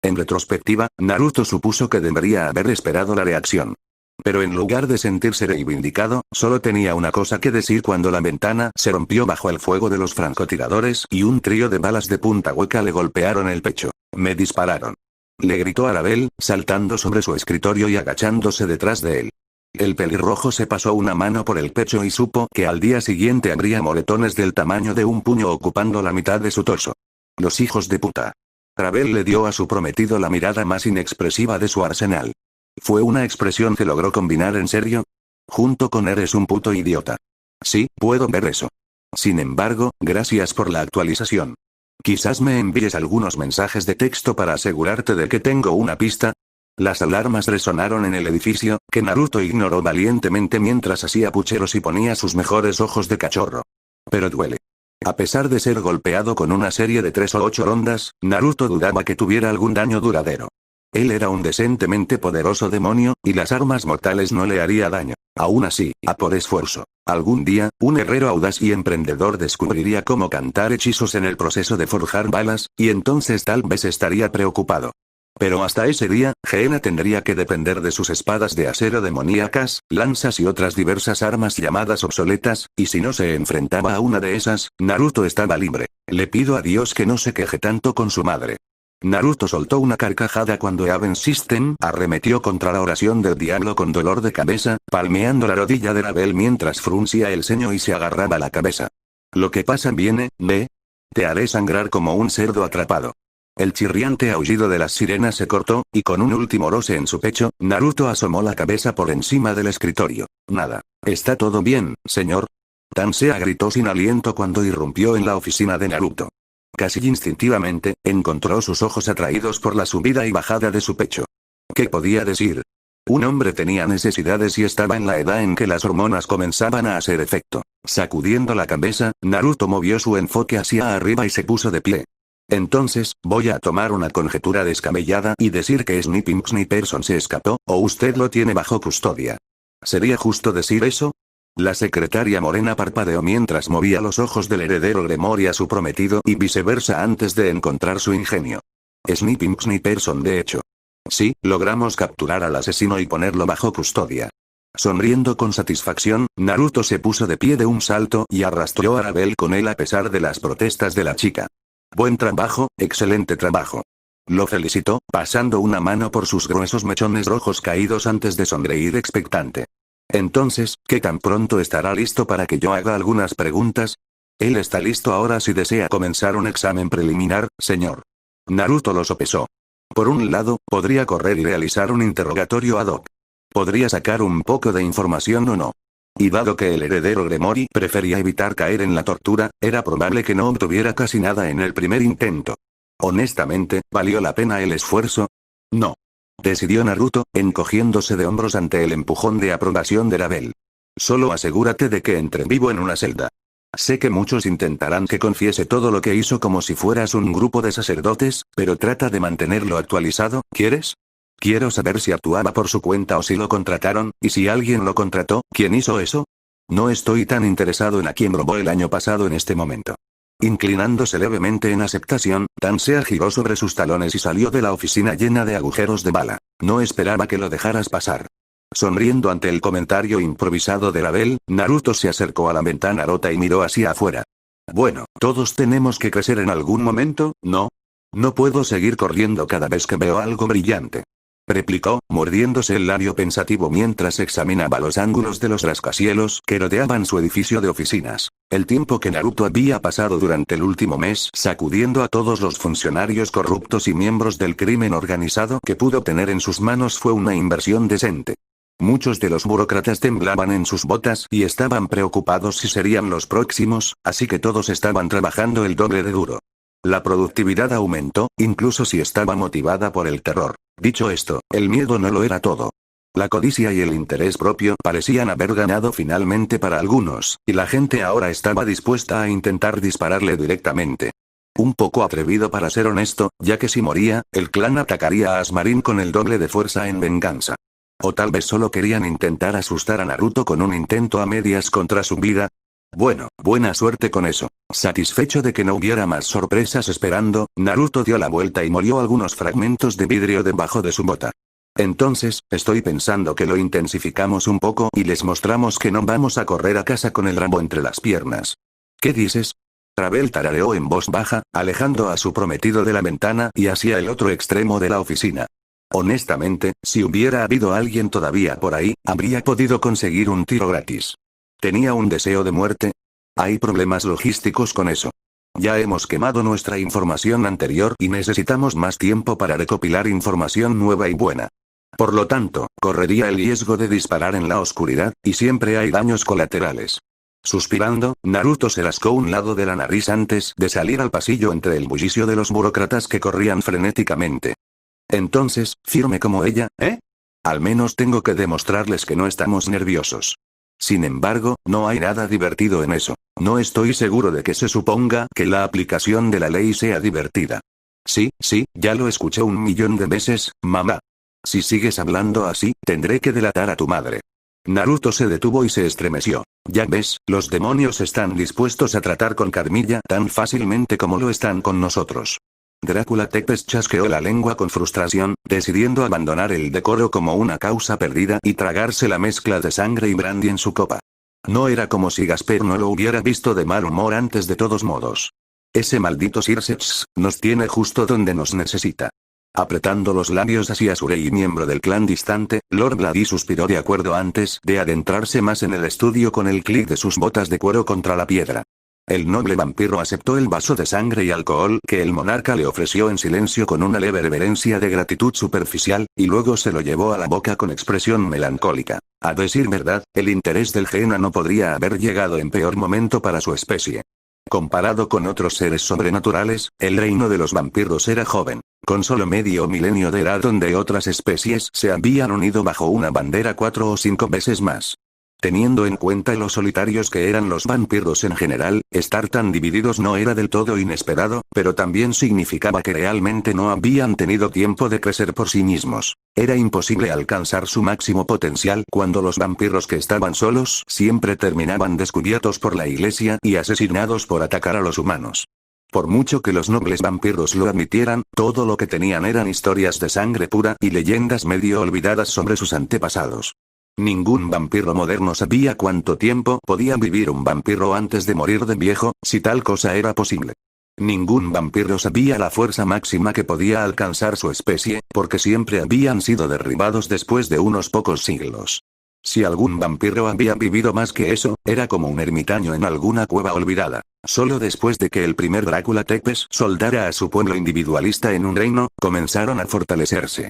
En retrospectiva, Naruto supuso que debería haber esperado la reacción. Pero en lugar de sentirse reivindicado, solo tenía una cosa que decir cuando la ventana se rompió bajo el fuego de los francotiradores y un trío de balas de punta hueca le golpearon el pecho. Me dispararon. Le gritó Arabel, saltando sobre su escritorio y agachándose detrás de él. El pelirrojo se pasó una mano por el pecho y supo que al día siguiente habría moretones del tamaño de un puño ocupando la mitad de su torso. Los hijos de puta. Arabel le dio a su prometido la mirada más inexpresiva de su arsenal. Fue una expresión que logró combinar en serio. Junto con eres un puto idiota. Sí, puedo ver eso. Sin embargo, gracias por la actualización. Quizás me envíes algunos mensajes de texto para asegurarte de que tengo una pista. Las alarmas resonaron en el edificio, que Naruto ignoró valientemente mientras hacía pucheros y ponía sus mejores ojos de cachorro. Pero duele. A pesar de ser golpeado con una serie de 3 o 8 rondas, Naruto dudaba que tuviera algún daño duradero. Él era un decentemente poderoso demonio, y las armas mortales no le haría daño. Aún así, a por esfuerzo. Algún día, un herrero audaz y emprendedor descubriría cómo cantar hechizos en el proceso de forjar balas, y entonces tal vez estaría preocupado. Pero hasta ese día, Geena tendría que depender de sus espadas de acero demoníacas, lanzas y otras diversas armas llamadas obsoletas, y si no se enfrentaba a una de esas, Naruto estaba libre. Le pido a Dios que no se queje tanto con su madre. Naruto soltó una carcajada cuando Even System arremetió contra la oración del diablo con dolor de cabeza, palmeando la rodilla de Arabel mientras fruncía el ceño y se agarraba la cabeza. Lo que pasa viene, ve. Te haré sangrar como un cerdo atrapado. El chirriante aullido de las sirenas se cortó, y con un último roce en su pecho, Naruto asomó la cabeza por encima del escritorio. Nada. ¿Está todo bien, señor? Tansea gritó sin aliento cuando irrumpió en la oficina de Naruto. Casi instintivamente, encontró sus ojos atraídos por la subida y bajada de su pecho. ¿Qué podía decir? Un hombre tenía necesidades y estaba en la edad en que las hormonas comenzaban a hacer efecto. Sacudiendo la cabeza, Naruto movió su enfoque hacia arriba y se puso de pie. Entonces, voy a tomar una conjetura descabellada y decir que Snipping Snipperson se escapó, o usted lo tiene bajo custodia. ¿Sería justo decir eso? La secretaria morena parpadeó mientras movía los ojos del heredero Gremory a su prometido y viceversa antes de encontrar su ingenio. Snipping Snipperson de hecho. Sí, logramos capturar al asesino y ponerlo bajo custodia. Sonriendo con satisfacción, Naruto se puso de pie de un salto y arrastró a Arabel con él a pesar de las protestas de la chica. Buen trabajo, excelente trabajo. Lo felicitó, pasando una mano por sus gruesos mechones rojos caídos antes de sonreír expectante. Entonces, ¿qué tan pronto estará listo para que yo haga algunas preguntas? Él está listo ahora si desea comenzar un examen preliminar, señor. Naruto lo sopesó. Por un lado, podría correr y realizar un interrogatorio ad hoc. Podría sacar un poco de información o no. Y dado que el heredero Gremory prefería evitar caer en la tortura, era probable que no obtuviera casi nada en el primer intento. Honestamente, ¿valió la pena el esfuerzo? No. Decidió Naruto, encogiéndose de hombros ante el empujón de aprobación de Arabel. Solo asegúrate de que entre vivo en una celda. Sé que muchos intentarán que confiese todo lo que hizo como si fueras un grupo de sacerdotes, pero trata de mantenerlo actualizado, ¿quieres? Quiero saber si actuaba por su cuenta o si lo contrataron, y si alguien lo contrató, ¿quién hizo eso? No estoy tan interesado en a quién robó el año pasado en este momento. Inclinándose levemente en aceptación, Tansea giró sobre sus talones y salió de la oficina llena de agujeros de bala. No esperaba que lo dejaras pasar. Sonriendo ante el comentario improvisado de Arabel, Naruto se acercó a la ventana rota y miró hacia afuera. Bueno, todos tenemos que crecer en algún momento, ¿no? No puedo seguir corriendo cada vez que veo algo brillante. Replicó, mordiéndose el labio pensativo mientras examinaba los ángulos de los rascacielos que rodeaban su edificio de oficinas. El tiempo que Naruto había pasado durante el último mes sacudiendo a todos los funcionarios corruptos y miembros del crimen organizado que pudo tener en sus manos fue una inversión decente. Muchos de los burócratas temblaban en sus botas y estaban preocupados si serían los próximos, así que todos estaban trabajando el doble de duro. La productividad aumentó, incluso si estaba motivada por el terror. Dicho esto, el miedo no lo era todo. La codicia y el interés propio parecían haber ganado finalmente para algunos, y la gente ahora estaba dispuesta a intentar dispararle directamente. Un poco atrevido para ser honesto, ya que si moría, el clan atacaría a Asmarin con el doble de fuerza en venganza. O tal vez solo querían intentar asustar a Naruto con un intento a medias contra su vida. Bueno, buena suerte con eso. Satisfecho de que no hubiera más sorpresas esperando, Naruto dio la vuelta y molió algunos fragmentos de vidrio debajo de su bota. Entonces, estoy pensando que lo intensificamos un poco y les mostramos que no vamos a correr a casa con el ramo entre las piernas. ¿Qué dices? Ravel tarareó en voz baja, alejando a su prometido de la ventana y hacia el otro extremo de la oficina. Honestamente, si hubiera habido alguien todavía por ahí, habría podido conseguir un tiro gratis. ¿Tenía un deseo de muerte? Hay problemas logísticos con eso. Ya hemos quemado nuestra información anterior y necesitamos más tiempo para recopilar información nueva y buena. Por lo tanto, correría el riesgo de disparar en la oscuridad, y siempre hay daños colaterales. Suspirando, Naruto se rascó un lado de la nariz antes de salir al pasillo entre el bullicio de los burócratas que corrían frenéticamente. Entonces, firme como ella, ¿eh? Al menos tengo que demostrarles que no estamos nerviosos. Sin embargo, no hay nada divertido en eso. No estoy seguro de que se suponga que la aplicación de la ley sea divertida. Sí, ya lo escuché 1.000.000 de veces, mamá. Si sigues hablando así, tendré que delatar a tu madre. Naruto se detuvo y se estremeció. Ya ves, los demonios están dispuestos a tratar con Carmilla tan fácilmente como lo están con nosotros. Drácula Tepes chasqueó la lengua con frustración, decidiendo abandonar el decoro como una causa perdida y tragarse la mezcla de sangre y brandy en su copa. No era como si Gasper no lo hubiera visto de mal humor antes de todos modos. Ese maldito Circex nos tiene justo donde nos necesita. Apretando los labios hacia Surei, miembro del clan distante, Lord Bloody suspiró de acuerdo antes de adentrarse más en el estudio con el clic de sus botas de cuero contra la piedra. El noble vampiro aceptó el vaso de sangre y alcohol que el monarca le ofreció en silencio con una leve reverencia de gratitud superficial, y luego se lo llevó a la boca con expresión melancólica. A decir verdad, el interés del Gehenna no podría haber llegado en peor momento para su especie. Comparado con otros seres sobrenaturales, el reino de los vampiros era joven, con solo medio milenio de edad, donde otras especies se habían unido bajo una bandera 4 o 5 veces más. Teniendo en cuenta lo solitarios que eran los vampiros en general, estar tan divididos no era del todo inesperado, pero también significaba que realmente no habían tenido tiempo de crecer por sí mismos. Era imposible alcanzar su máximo potencial cuando los vampiros que estaban solos siempre terminaban descubiertos por la iglesia y asesinados por atacar a los humanos. Por mucho que los nobles vampiros lo admitieran, todo lo que tenían eran historias de sangre pura y leyendas medio olvidadas sobre sus antepasados. Ningún vampiro moderno sabía cuánto tiempo podía vivir un vampiro antes de morir de viejo, si tal cosa era posible. Ningún vampiro sabía la fuerza máxima que podía alcanzar su especie, porque siempre habían sido derribados después de unos pocos siglos. Si algún vampiro había vivido más que eso, era como un ermitaño en alguna cueva olvidada. Solo después de que el primer Drácula Tepes soldara a su pueblo individualista en un reino, comenzaron a fortalecerse.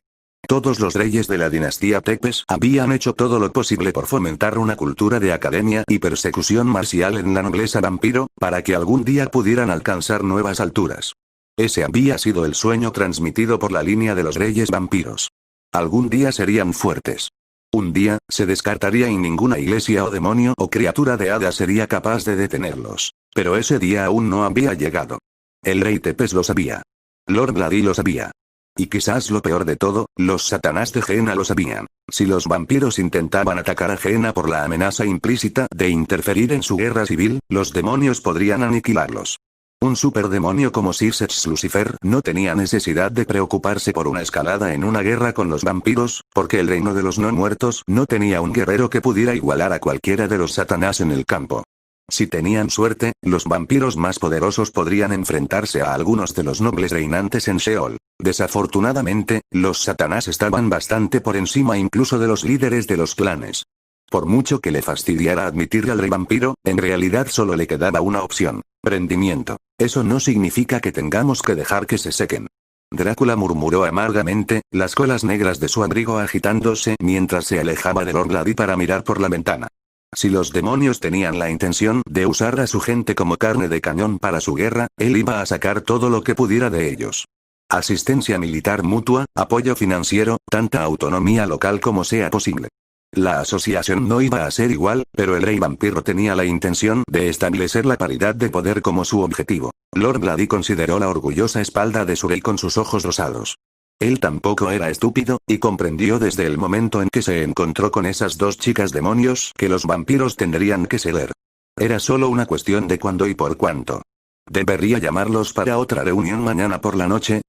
Todos los reyes de la dinastía Tepes habían hecho todo lo posible por fomentar una cultura de academia y persecución marcial en la nobleza vampiro, para que algún día pudieran alcanzar nuevas alturas. Ese había sido el sueño transmitido por la línea de los reyes vampiros. Algún día serían fuertes. Un día, se descartaría y ninguna iglesia o demonio o criatura de hada sería capaz de detenerlos. Pero ese día aún no había llegado. El rey Tepes lo sabía. Lord Bloody lo sabía. Y quizás lo peor de todo, los Satanás de Gehenna lo sabían. Si los vampiros intentaban atacar a Gehenna por la amenaza implícita de interferir en su guerra civil, los demonios podrían aniquilarlos. Un superdemonio como Circex Lucifer no tenía necesidad de preocuparse por una escalada en una guerra con los vampiros, porque el reino de los no muertos no tenía un guerrero que pudiera igualar a cualquiera de los Satanás en el campo. Si tenían suerte, los vampiros más poderosos podrían enfrentarse a algunos de los nobles reinantes en Sheol. Desafortunadamente, los Satanás estaban bastante por encima incluso de los líderes de los clanes. Por mucho que le fastidiara admitirle al rey vampiro, en realidad solo le quedaba una opción: rendimiento. Eso no significa que tengamos que dejar que se sequen. Drácula murmuró amargamente, las colas negras de su abrigo agitándose mientras se alejaba de Lord Bloody para mirar por la ventana. Si los demonios tenían la intención de usar a su gente como carne de cañón para su guerra, él iba a sacar todo lo que pudiera de ellos. Asistencia militar mutua, apoyo financiero, tanta autonomía local como sea posible. La asociación no iba a ser igual, pero el rey vampiro tenía la intención de establecer la paridad de poder como su objetivo. Lord Bloody consideró la orgullosa espalda de Surei con sus ojos rosados. Él tampoco era estúpido, y comprendió desde el momento en que se encontró con esas dos chicas demonios que los vampiros tendrían que ceder. Era solo una cuestión de cuándo y por cuánto. ¿Debería llamarlos para otra reunión mañana por la noche?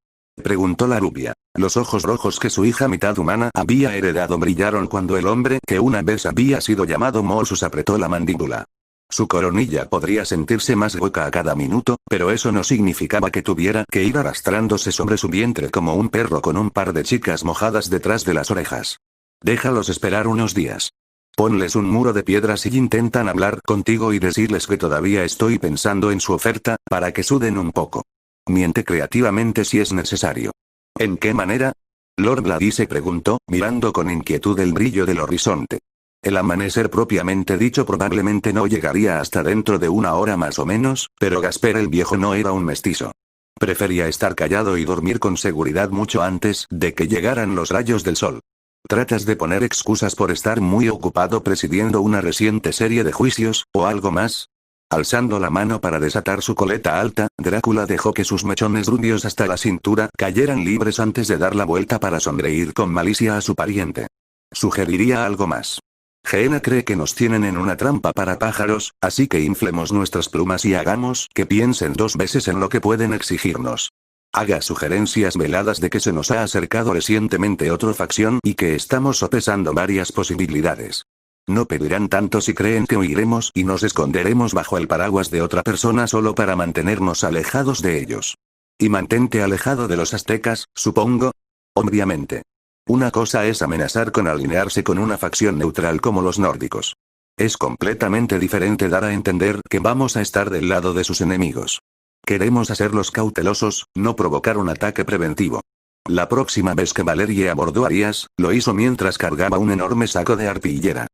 Preguntó la rubia. Los ojos rojos que su hija mitad humana había heredado brillaron cuando el hombre que una vez había sido llamado Morsus apretó la mandíbula. Su coronilla podría sentirse más hueca a cada minuto, pero eso no significaba que tuviera que ir arrastrándose sobre su vientre como un perro con un par de chicas mojadas detrás de las orejas. Déjalos esperar unos días. Ponles un muro de piedras y intentan hablar contigo y decirles que todavía estoy pensando en su oferta, para que suden un poco. Miente creativamente si es necesario. ¿En qué manera? Lord Gladys se preguntó, mirando con inquietud el brillo del horizonte. El amanecer propiamente dicho probablemente no llegaría hasta dentro de una hora más o menos, pero Gasper el viejo no era un mestizo. Prefería estar callado y dormir con seguridad mucho antes de que llegaran los rayos del sol. ¿Tratas de poner excusas por estar muy ocupado presidiendo una reciente serie de juicios, o algo más? Alzando la mano para desatar su coleta alta, Drácula dejó que sus mechones rubios hasta la cintura cayeran libres antes de dar la vuelta para sonreír con malicia a su pariente. Sugeriría algo más. Gehenna cree que nos tienen en una trampa para pájaros, así que inflemos nuestras plumas y hagamos que piensen dos veces en lo que pueden exigirnos. Haga sugerencias veladas de que se nos ha acercado recientemente otra facción y que estamos sopesando varias posibilidades. No pedirán tanto si creen que huiremos y nos esconderemos bajo el paraguas de otra persona solo para mantenernos alejados de ellos. Y mantente alejado de los aztecas, supongo. Obviamente. Una cosa es amenazar con alinearse con una facción neutral como los nórdicos. Es completamente diferente dar a entender que vamos a estar del lado de sus enemigos. Queremos hacerlos cautelosos, no provocar un ataque preventivo. La próxima vez que Valerie abordó Arias, lo hizo mientras cargaba un enorme saco de arpillera.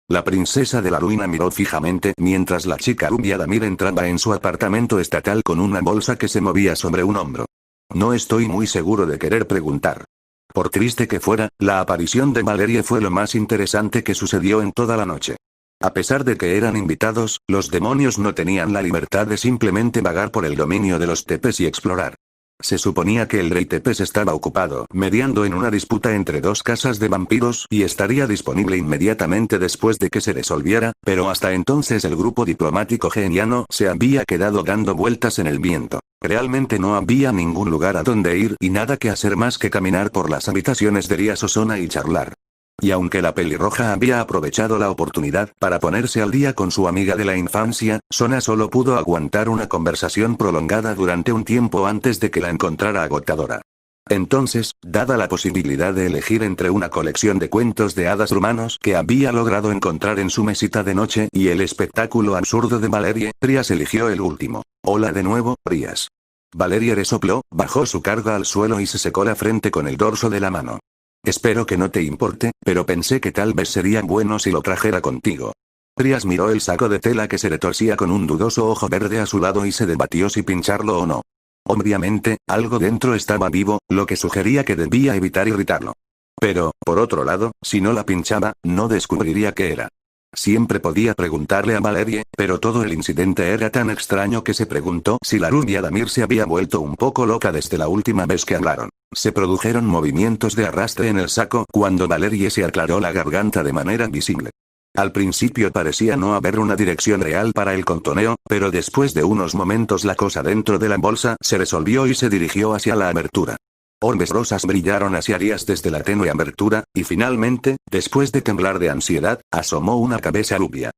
La princesa de la ruina miró fijamente mientras la chica rubia Damir entraba en su apartamento estatal con una bolsa que se movía sobre un hombro. No estoy muy seguro de querer preguntar. Por triste que fuera, la aparición de Valerie fue lo más interesante que sucedió en toda la noche. A pesar de que eran invitados, los demonios no tenían la libertad de simplemente vagar por el dominio de los Tepes y explorar. Se suponía que el rey Tepes estaba ocupado, mediando en una disputa entre dos casas de vampiros y estaría disponible inmediatamente después de que se resolviera, pero hasta entonces el grupo diplomático geniano se había quedado dando vueltas en el viento. Realmente no había ningún lugar a donde ir y nada que hacer más que caminar por las habitaciones de Ria Sosona y charlar. Y aunque la pelirroja había aprovechado la oportunidad para ponerse al día con su amiga de la infancia, Sona solo pudo aguantar una conversación prolongada durante un tiempo antes de que la encontrara agotadora. Entonces, dada la posibilidad de elegir entre una colección de cuentos de hadas rumanos que había logrado encontrar en su mesita de noche y el espectáculo absurdo de Valerie, Rias eligió el último. Hola de nuevo, Rias. Valerie resopló, bajó su carga al suelo y se secó la frente con el dorso de la mano. Espero que no te importe, pero pensé que tal vez sería bueno si lo trajera contigo. Rias miró el saco de tela que se retorcía con un dudoso ojo verde a su lado y se debatió si pincharlo o no. Obviamente, algo dentro estaba vivo, lo que sugería que debía evitar irritarlo. Pero, por otro lado, si no la pinchaba, no descubriría qué era. Siempre podía preguntarle a Valerie, pero todo el incidente era tan extraño que se preguntó si la rubia Damir se había vuelto un poco loca desde la última vez que hablaron. Se produjeron movimientos de arrastre en el saco cuando Valerie se aclaró la garganta de manera visible. Al principio parecía no haber una dirección real para el contoneo, pero después de unos momentos la cosa dentro de la bolsa se resolvió y se dirigió hacia la abertura. Orbes rosas brillaron hacia Arias desde la tenue abertura, y finalmente, después de temblar de ansiedad, asomó una cabeza rubia.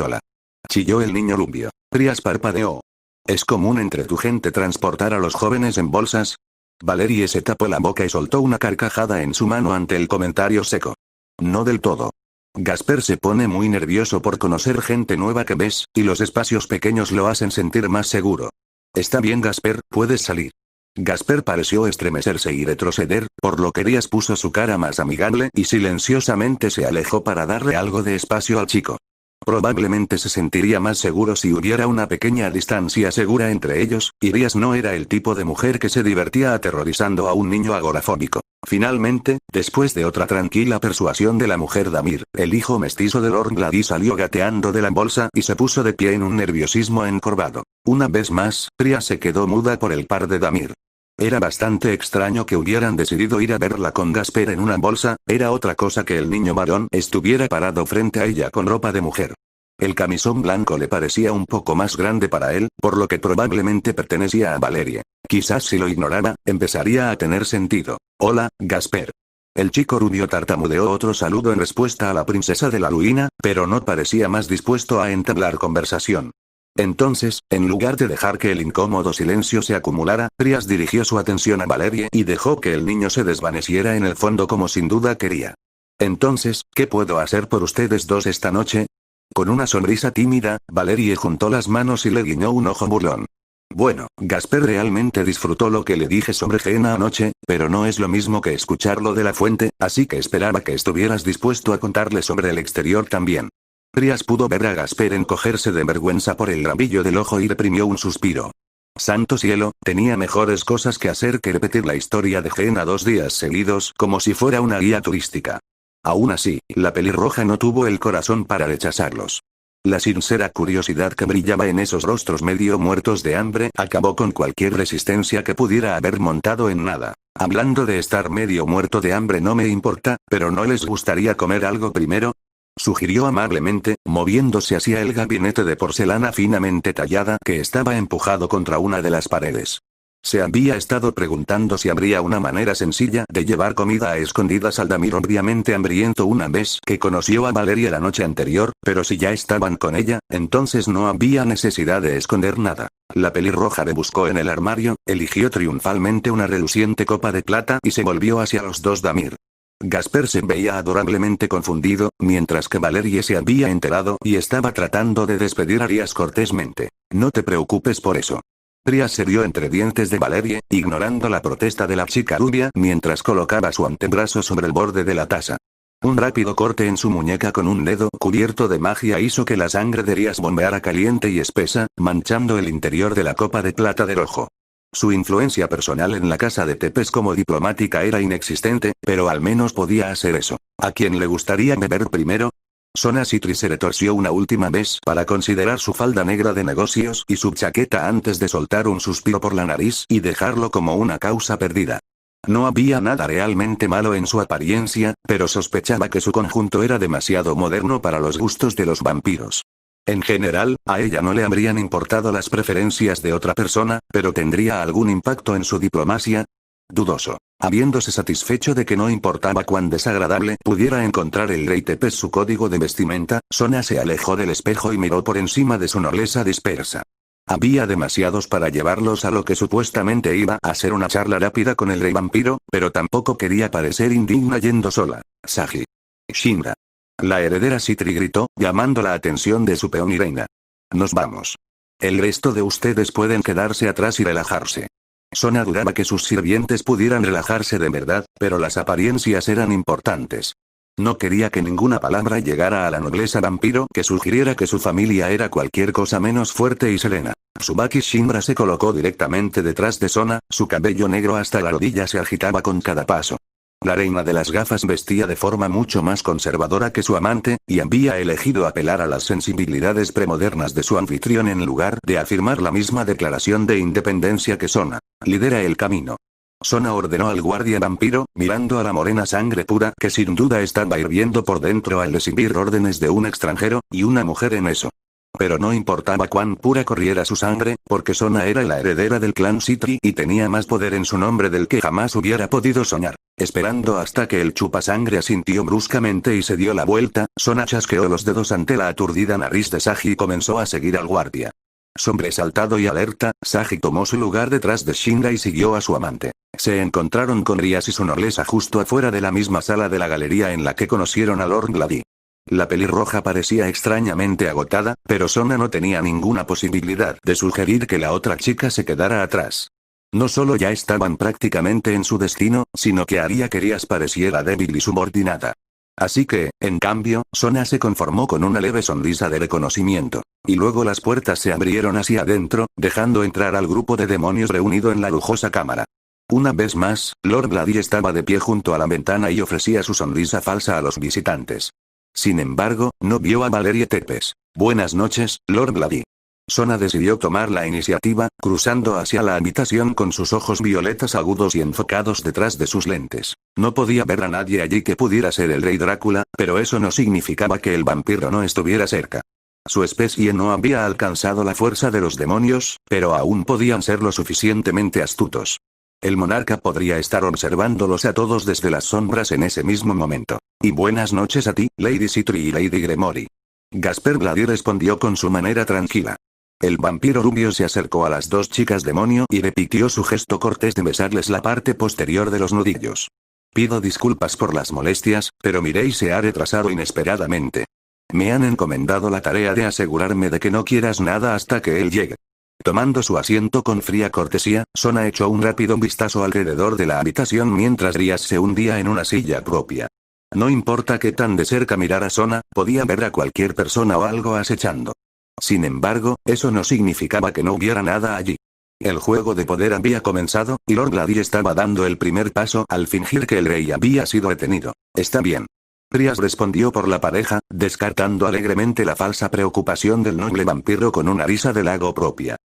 Hola. Chilló el niño rubio. Rias parpadeó. ¿Es común entre tu gente transportar a los jóvenes en bolsas? Valerie se tapó la boca y soltó una carcajada en su mano ante el comentario seco. No del todo. Gasper se pone muy nervioso por conocer gente nueva que ves, y los espacios pequeños lo hacen sentir más seguro. Está bien Gasper, puedes salir. Gasper pareció estremecerse y retroceder, por lo que Rias puso su cara más amigable y silenciosamente se alejó para darle algo de espacio al chico. Probablemente se sentiría más seguro si hubiera una pequeña distancia segura entre ellos, y Rias no era el tipo de mujer que se divertía aterrorizando a un niño agorafóbico. Finalmente, después de otra tranquila persuasión de la mujer Damir, el hijo mestizo de Lord Gladys salió gateando de la bolsa y se puso de pie en un nerviosismo encorvado. Una vez más, Rias se quedó muda por el par de Damir. Era bastante extraño que hubieran decidido ir a verla con Gasper en una bolsa, era otra cosa que el niño varón estuviera parado frente a ella con ropa de mujer. El camisón blanco le parecía un poco más grande para él, por lo que probablemente pertenecía a Valerie. Quizás si lo ignorara, empezaría a tener sentido. Hola, Gasper. El chico rubio tartamudeó otro saludo en respuesta a la princesa de la ruina, pero no parecía más dispuesto a entablar conversación. Entonces, en lugar de dejar que el incómodo silencio se acumulara, Trias dirigió su atención a Valerie y dejó que el niño se desvaneciera en el fondo como sin duda quería. Entonces, ¿qué puedo hacer por ustedes dos esta noche? Con una sonrisa tímida, Valerie juntó las manos y le guiñó un ojo burlón. Bueno, Gasper realmente disfrutó lo que le dije sobre Jenna anoche, pero no es lo mismo que escucharlo de la fuente, así que esperaba que estuvieras dispuesto a contarle sobre el exterior también. Trias pudo ver a Gasper encogerse de vergüenza por el rabillo del ojo y reprimió un suspiro. Santo cielo, tenía mejores cosas que hacer que repetir la historia de Jenna 2 días seguidos como si fuera una guía turística. Aún así, la pelirroja no tuvo el corazón para rechazarlos. La sincera curiosidad que brillaba en esos rostros medio muertos de hambre acabó con cualquier resistencia que pudiera haber montado en nada. Hablando de estar medio muerto de hambre no me importa, pero ¿no les gustaría comer algo primero? Sugirió amablemente, moviéndose hacia el gabinete de porcelana finamente tallada que estaba empujado contra una de las paredes. Se había estado preguntando si habría una manera sencilla de llevar comida a escondidas al Damir obviamente hambriento una vez que conoció a Valerie la noche anterior, pero si ya estaban con ella, entonces no había necesidad de esconder nada. La pelirroja rebuscó en el armario, eligió triunfalmente una reluciente copa de plata y se volvió hacia los dos Damir. Gasper se veía adorablemente confundido, mientras que Valerie se había enterado y estaba tratando de despedir a Trias cortésmente. No te preocupes por eso. Trias se rió entre dientes de Valerie, ignorando la protesta de la chica rubia mientras colocaba su antebrazo sobre el borde de la taza. Un rápido corte en su muñeca con un dedo cubierto de magia hizo que la sangre de Trias bombeara caliente y espesa, manchando el interior de la copa de plata del ojo. Su influencia personal en la casa de Tepes como diplomática era inexistente, pero al menos podía hacer eso. ¿A quién le gustaría beber primero? Sona Citri se retorció una última vez para considerar su falda negra de negocios y su chaqueta antes de soltar un suspiro por la nariz y dejarlo como una causa perdida. No había nada realmente malo en su apariencia, pero sospechaba que su conjunto era demasiado moderno para los gustos de los vampiros. En general, a ella no le habrían importado las preferencias de otra persona, pero ¿tendría algún impacto en su diplomacia? Dudoso. Habiéndose satisfecho de que no importaba cuán desagradable pudiera encontrar el rey Tepes su código de vestimenta, Sona se alejó del espejo y miró por encima de su nobleza dispersa. Había demasiados para llevarlos a lo que supuestamente iba a ser una charla rápida con el rey vampiro, pero tampoco quería parecer indigna yendo sola. Saji. Shinra. La heredera Citri gritó, llamando la atención de su peón y reina. Nos vamos. El resto de ustedes pueden quedarse atrás y relajarse. Sona dudaba que sus sirvientes pudieran relajarse de verdad, pero las apariencias eran importantes. No quería que ninguna palabra llegara a la nobleza vampiro que sugiriera que su familia era cualquier cosa menos fuerte y serena. Tsubaki Shinra se colocó directamente detrás de Sona, su cabello negro hasta la rodilla se agitaba con cada paso. La reina de las gafas vestía de forma mucho más conservadora que su amante, y había elegido apelar a las sensibilidades premodernas de su anfitrión en lugar de afirmar la misma declaración de independencia que Sona. Lidera el camino. Sona ordenó al guardia vampiro, mirando a la morena sangre pura que sin duda estaba hirviendo por dentro al recibir órdenes de un extranjero, y una mujer en eso. Pero no importaba cuán pura corriera su sangre, porque Sona era la heredera del clan Citri y tenía más poder en su nombre del que jamás hubiera podido soñar. Esperando hasta que el chupasangre asintió bruscamente y se dio la vuelta, Sona chasqueó los dedos ante la aturdida nariz de Saji y comenzó a seguir al guardia. Sobresaltado y alerta, Saji tomó su lugar detrás de Shinra y siguió a su amante. Se encontraron con Trias y su nobleza justo afuera de la misma sala de la galería en la que conocieron a Lord Glady. La pelirroja parecía extrañamente agotada, pero Sona no tenía ninguna posibilidad de sugerir que la otra chica se quedara atrás. No solo ya estaban prácticamente en su destino, sino que haría que Trias pareciera débil y subordinada. Así que, en cambio, Sona se conformó con una leve sonrisa de reconocimiento. Y luego las puertas se abrieron hacia adentro, dejando entrar al grupo de demonios reunido en la lujosa cámara. Una vez más, Lord Glady estaba de pie junto a la ventana y ofrecía su sonrisa falsa a los visitantes. Sin embargo, no vio a Valerie Tepes. Buenas noches, Lord Glady. Sona decidió tomar la iniciativa, cruzando hacia la habitación con sus ojos violetas agudos y enfocados detrás de sus lentes. No podía ver a nadie allí que pudiera ser el rey Drácula, pero eso no significaba que el vampiro no estuviera cerca. Su especie no había alcanzado la fuerza de los demonios, pero aún podían ser lo suficientemente astutos. El monarca podría estar observándolos a todos desde las sombras en ese mismo momento. Y buenas noches a ti, Lady Citri y Lady Gremory. Gasper Glady respondió con su manera tranquila. El vampiro rubio se acercó a las dos chicas demonio y repitió su gesto cortés de besarles la parte posterior de los nudillos. Pido disculpas por las molestias, pero Mireille se ha retrasado inesperadamente. Me han encomendado la tarea de asegurarme de que no quieras nada hasta que él llegue. Tomando su asiento con fría cortesía, Sona echó un rápido vistazo alrededor de la habitación mientras Drías se hundía en una silla propia. No importa qué tan de cerca mirara Sona, podía ver a cualquier persona o algo acechando. Sin embargo, eso no significaba que no hubiera nada allí. El juego de poder había comenzado, y Lord Glady estaba dando el primer paso al fingir que el rey había sido detenido. Está bien. Drías respondió por la pareja, descartando alegremente la falsa preocupación del noble vampiro con una risa de lago propia.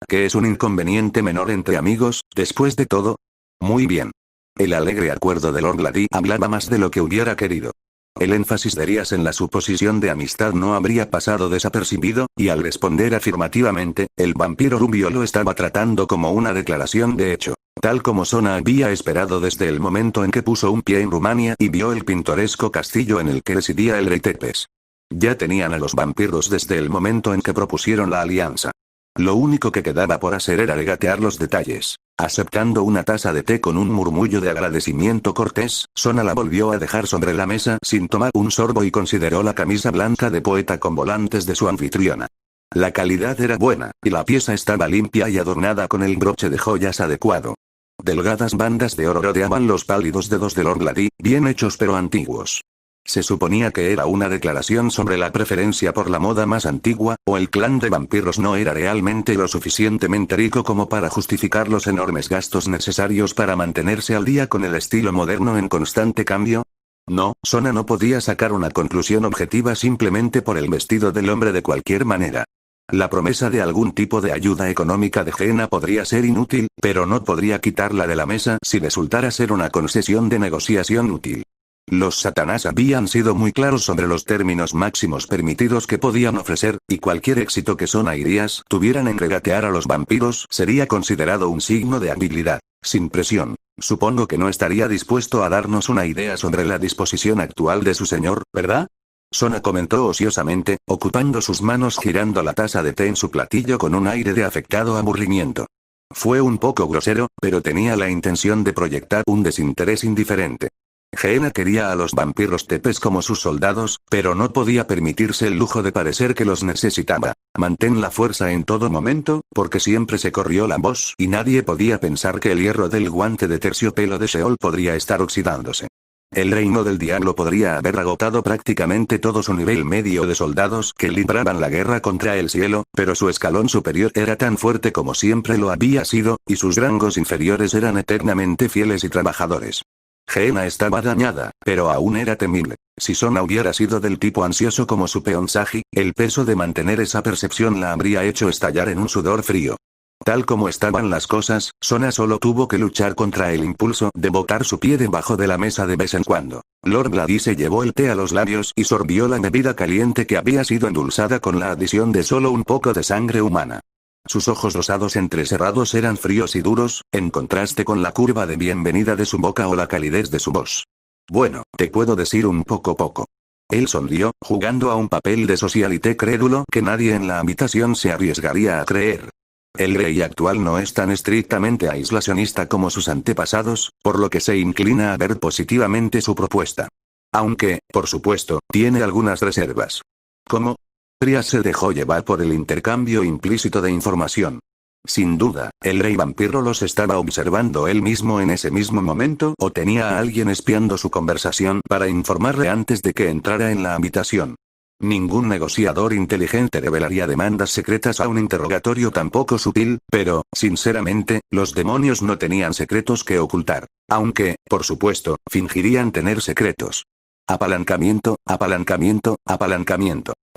¿Qué es un inconveniente menor entre amigos, después de todo? Muy bien. El alegre acuerdo de Lord Glady hablaba más de lo que hubiera querido. El énfasis de Drías en la suposición de amistad no habría pasado desapercibido, y al responder afirmativamente, el vampiro rubio lo estaba tratando como una declaración de hecho, tal como Sona había esperado desde el momento en que puso un pie en Rumania y vio el pintoresco castillo en el que residía el rey Tepes. Ya tenían a los vampiros desde el momento en que propusieron la alianza. Lo único que quedaba por hacer era regatear los detalles. Aceptando una taza de té con un murmullo de agradecimiento cortés, Sona la volvió a dejar sobre la mesa sin tomar un sorbo y consideró la camisa blanca de poeta con volantes de su anfitriona. La calidad era buena, y la pieza estaba limpia y adornada con el broche de joyas adecuado. Delgadas bandas de oro rodeaban los pálidos dedos de Lord Glady, bien hechos pero antiguos. Se suponía que era una declaración sobre la preferencia por la moda más antigua, o el clan de vampiros no era realmente lo suficientemente rico como para justificar los enormes gastos necesarios para mantenerse al día con el estilo moderno en constante cambio. No, Sona no podía sacar una conclusión objetiva simplemente por el vestido del hombre de cualquier manera. La promesa de algún tipo de ayuda económica de Jaina podría ser inútil, pero no podría quitarla de la mesa si resultara ser una concesión de negociación útil. Los Satanás habían sido muy claros sobre los términos máximos permitidos que podían ofrecer, y cualquier éxito que Sona y Drías tuvieran en regatear a los vampiros sería considerado un signo de habilidad, sin presión. Supongo que no estaría dispuesto a darnos una idea sobre la disposición actual de su señor, ¿verdad? Sona comentó ociosamente, ocupando sus manos girando la taza de té en su platillo con un aire de afectado aburrimiento. Fue un poco grosero, pero tenía la intención de proyectar un desinterés indiferente. Jaina quería a los vampiros Tepes como sus soldados, pero no podía permitirse el lujo de parecer que los necesitaba. Mantén la fuerza en todo momento, porque siempre se corrió la voz y nadie podía pensar que el hierro del guante de terciopelo de Sheol podría estar oxidándose. El reino del diablo podría haber agotado prácticamente todo su nivel medio de soldados que libraban la guerra contra el cielo, pero su escalón superior era tan fuerte como siempre lo había sido, y sus rangos inferiores eran eternamente fieles y trabajadores. Jaina estaba dañada, pero aún era temible. Si Sona hubiera sido del tipo ansioso como su peón Sagi, el peso de mantener esa percepción la habría hecho estallar en un sudor frío. Tal como estaban las cosas, Sona solo tuvo que luchar contra el impulso de botar su pie debajo de la mesa de vez en cuando. Lord Glady se llevó el té a los labios y sorbió la bebida caliente que había sido endulzada con la adición de solo un poco de sangre humana. Sus ojos rosados entrecerrados eran fríos y duros, en contraste con la curva de bienvenida de su boca o la calidez de su voz. Bueno, te puedo decir un poco. Él sonrió, jugando a un papel de socialité crédulo que nadie en la habitación se arriesgaría a creer. El rey actual no es tan estrictamente aislacionista como sus antepasados, por lo que se inclina a ver positivamente su propuesta. Aunque, por supuesto, tiene algunas reservas. ¿Cómo? Drías se dejó llevar por el intercambio implícito de información. Sin duda, el rey vampiro los estaba observando él mismo en ese mismo momento o tenía a alguien espiando su conversación para informarle antes de que entrara en la habitación. Ningún negociador inteligente revelaría demandas secretas a un interrogatorio tan poco sutil, pero, sinceramente, los demonios no tenían secretos que ocultar. Aunque, por supuesto, fingirían tener secretos. Apalancamiento.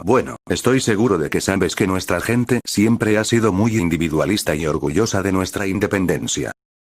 Bueno, estoy seguro de que sabes que nuestra gente siempre ha sido muy individualista y orgullosa de nuestra independencia.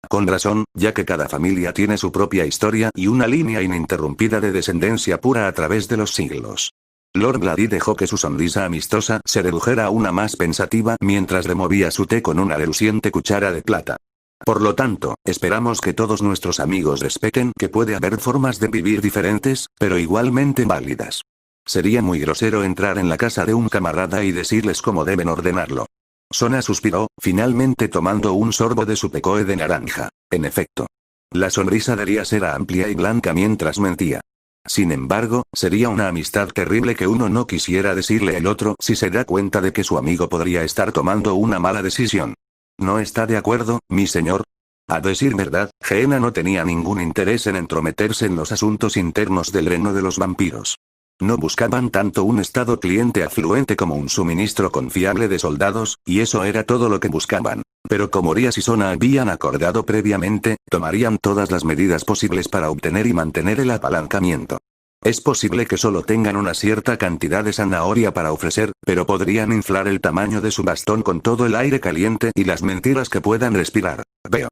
Con razón, ya que cada familia tiene su propia historia y una línea ininterrumpida de descendencia pura a través de los siglos. Lord Vladi dejó que su sonrisa amistosa se redujera a una más pensativa mientras removía su té con una reluciente cuchara de plata. Por lo tanto, esperamos que todos nuestros amigos respeten que puede haber formas de vivir diferentes, pero igualmente válidas. Sería muy grosero entrar en la casa de un camarada y decirles cómo deben ordenarlo. Sona suspiró, finalmente tomando un sorbo de su pecoe de naranja. En efecto. La sonrisa de Elías era amplia y blanca mientras mentía. Sin embargo, sería una amistad terrible que uno no quisiera decirle al otro si se da cuenta de que su amigo podría estar tomando una mala decisión. ¿No está de acuerdo, mi señor? A decir verdad, Geena no tenía ningún interés en entrometerse en los asuntos internos del reino de los vampiros. No buscaban tanto un estado cliente afluente como un suministro confiable de soldados, y eso era todo lo que buscaban. Pero como Rías y Sona habían acordado previamente, tomarían todas las medidas posibles para obtener y mantener el apalancamiento. Es posible que solo tengan una cierta cantidad de zanahoria para ofrecer, pero podrían inflar el tamaño de su bastón con todo el aire caliente y las mentiras que puedan respirar. Veo.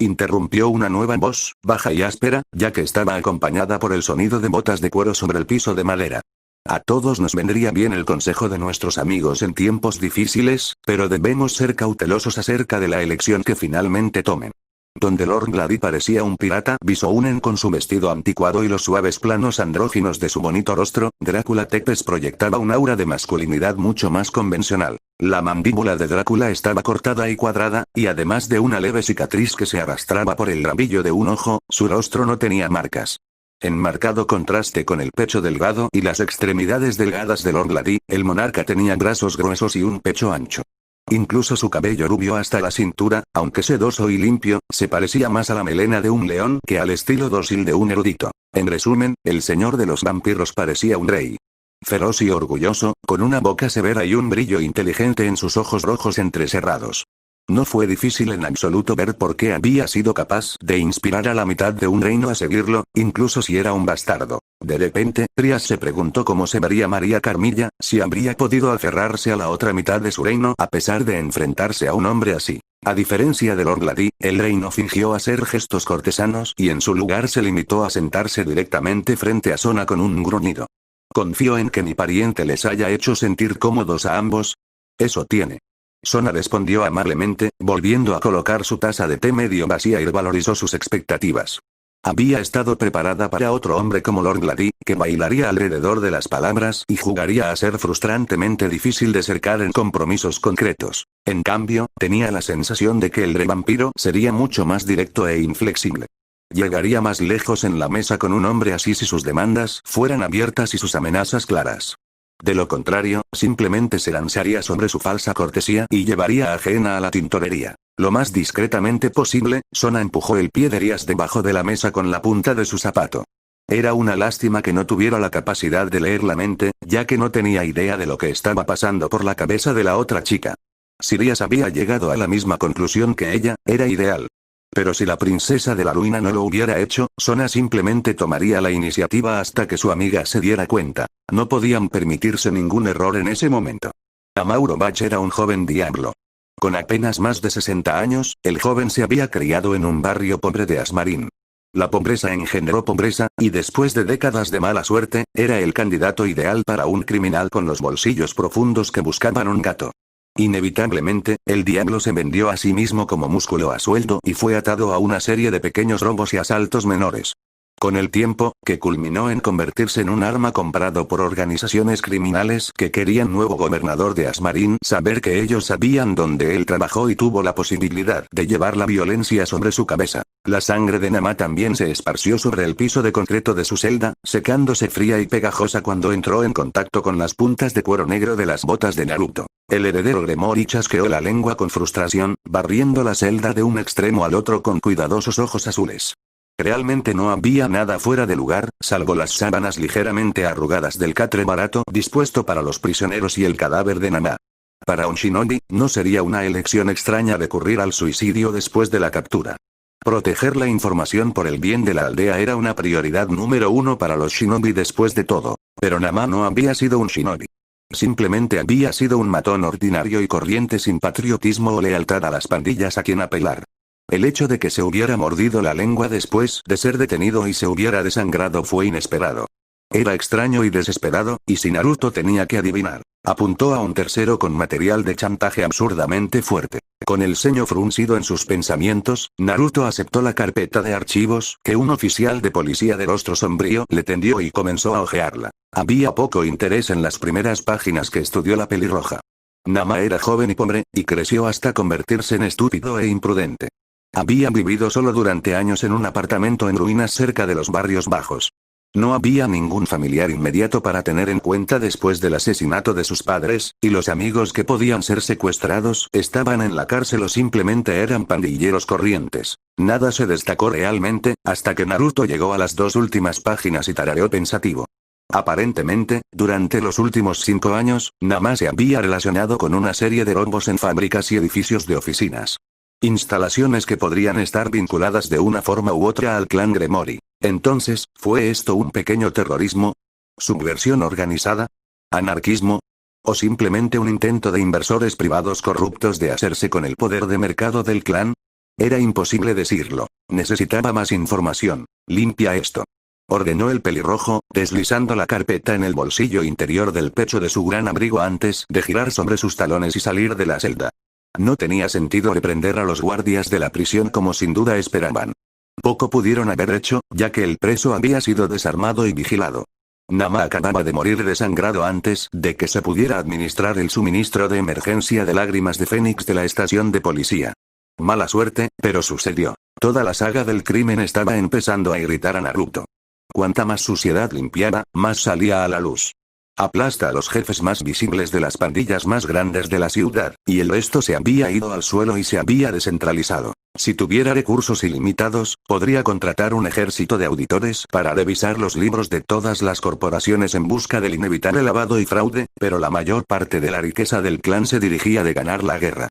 Interrumpió una nueva voz, baja y áspera, ya que estaba acompañada por el sonido de botas de cuero sobre el piso de madera. A todos nos vendría bien el consejo de nuestros amigos en tiempos difíciles, pero debemos ser cautelosos acerca de la elección que finalmente tomen. Donde Lord Vladi parecía un pirata Visounen con su vestido anticuado y los suaves planos andróginos de su bonito rostro, Drácula Tepes proyectaba un aura de masculinidad mucho más convencional. La mandíbula de Drácula estaba cortada y cuadrada, y además de una leve cicatriz que se arrastraba por el rabillo de un ojo, su rostro no tenía marcas. En marcado contraste con el pecho delgado y las extremidades delgadas de Lord Vladi, el monarca tenía brazos gruesos y un pecho ancho. Incluso su cabello rubio hasta la cintura, aunque sedoso y limpio, se parecía más a la melena de un león que al estilo dócil de un erudito. En resumen, el señor de los vampiros parecía un rey. Feroz y orgulloso, con una boca severa y un brillo inteligente en sus ojos rojos entrecerrados. No fue difícil en absoluto ver por qué había sido capaz de inspirar a la mitad de un reino a seguirlo, incluso si era un bastardo. De repente, Trias se preguntó cómo se vería María Carmilla, si habría podido aferrarse a la otra mitad de su reino a pesar de enfrentarse a un hombre así. A diferencia de Lord Vladi, el rey no fingió hacer gestos cortesanos y en su lugar se limitó a sentarse directamente frente a Sona con un gruñido. Confío en que mi pariente les haya hecho sentir cómodos a ambos. Eso tiene. Sona respondió amablemente, volviendo a colocar su taza de té medio vacía y valorizó sus expectativas. Había estado preparada para otro hombre como Lord Vladi, que bailaría alrededor de las palabras y jugaría a ser frustrantemente difícil de cercar en compromisos concretos. En cambio, tenía la sensación de que el rey vampiro sería mucho más directo e inflexible. Llegaría más lejos en la mesa con un hombre así si sus demandas fueran abiertas y sus amenazas claras. De lo contrario, simplemente se lanzaría sobre su falsa cortesía y llevaría a Geena a la tintorería. Lo más discretamente posible, Sona empujó el pie de Rías debajo de la mesa con la punta de su zapato. Era una lástima que no tuviera la capacidad de leer la mente, ya que no tenía idea de lo que estaba pasando por la cabeza de la otra chica. Si Rías había llegado a la misma conclusión que ella, era ideal. Pero si la princesa de la ruina no lo hubiera hecho, Sona simplemente tomaría la iniciativa hasta que su amiga se diera cuenta. No podían permitirse ningún error en ese momento. Amauro Bach era un joven diablo. Con apenas más de 60 años, el joven se había criado en un barrio pobre de Asmarín. La pobreza engendró pobreza, y después de décadas de mala suerte, era el candidato ideal para un criminal con los bolsillos profundos que buscaban un gato. Inevitablemente, el diablo se vendió a sí mismo como músculo a sueldo y fue atado a una serie de pequeños robos y asaltos menores. Con el tiempo, que culminó en convertirse en un arma comprado por organizaciones criminales que querían nuevo gobernador de Asmarín, saber que ellos sabían dónde él trabajó y tuvo la posibilidad de llevar la violencia sobre su cabeza. La sangre de Nama también se esparció sobre el piso de concreto de su celda, secándose fría y pegajosa cuando entró en contacto con las puntas de cuero negro de las botas de Naruto. El heredero Gremori chasqueó la lengua con frustración, barriendo la celda de un extremo al otro con cuidadosos ojos azules. Realmente no había nada fuera de lugar, salvo las sábanas ligeramente arrugadas del catre barato dispuesto para los prisioneros y el cadáver de Nama. Para un shinobi, no sería una elección extraña recurrir al suicidio después de la captura. Proteger la información por el bien de la aldea era una prioridad número uno para los shinobi después de todo. Pero Nama no había sido un shinobi. Simplemente había sido un matón ordinario y corriente sin patriotismo o lealtad a las pandillas a quien apelar. El hecho de que se hubiera mordido la lengua después de ser detenido y se hubiera desangrado fue inesperado. Era extraño y desesperado, y si Naruto tenía que adivinar. Apuntó a un tercero con material de chantaje absurdamente fuerte. Con el ceño fruncido en sus pensamientos, Naruto aceptó la carpeta de archivos que un oficial de policía de rostro sombrío le tendió y comenzó a hojearla. Había poco interés en las primeras páginas que estudió la pelirroja. Nama era joven y pobre, y creció hasta convertirse en estúpido e imprudente. Había vivido solo durante años en un apartamento en ruinas cerca de los barrios bajos. No había ningún familiar inmediato para tener en cuenta después del asesinato de sus padres, y los amigos que podían ser secuestrados estaban en la cárcel o simplemente eran pandilleros corrientes. Nada se destacó realmente, hasta que Naruto llegó a las 2 últimas páginas y tarareó pensativo. Aparentemente, durante los últimos 5 años, Nama se había relacionado con una serie de robos en fábricas y edificios de oficinas. Instalaciones que podrían estar vinculadas de una forma u otra al clan Gremory. Entonces, ¿fue esto un pequeño terrorismo? ¿Subversión organizada? ¿Anarquismo? ¿O simplemente un intento de inversores privados corruptos de hacerse con el poder de mercado del clan? Era imposible decirlo. Necesitaba más información. Limpia esto. Ordenó el pelirrojo, deslizando la carpeta en el bolsillo interior del pecho de su gran abrigo antes de girar sobre sus talones y salir de la celda. No tenía sentido reprender a los guardias de la prisión como sin duda esperaban. Poco pudieron haber hecho, ya que el preso había sido desarmado y vigilado. Nama acababa de morir desangrado antes de que se pudiera administrar el suministro de emergencia de lágrimas de Fénix de la estación de policía. Mala suerte, pero sucedió. Toda la saga del crimen estaba empezando a irritar a Naruto. Cuanta más suciedad limpiaba, más salía a la luz. Aplasta a los jefes más visibles de las pandillas más grandes de la ciudad, y el resto se había ido al suelo y se había descentralizado. Si tuviera recursos ilimitados, podría contratar un ejército de auditores para revisar los libros de todas las corporaciones en busca del inevitable lavado y fraude, pero la mayor parte de la riqueza del clan se dirigía de ganar la guerra.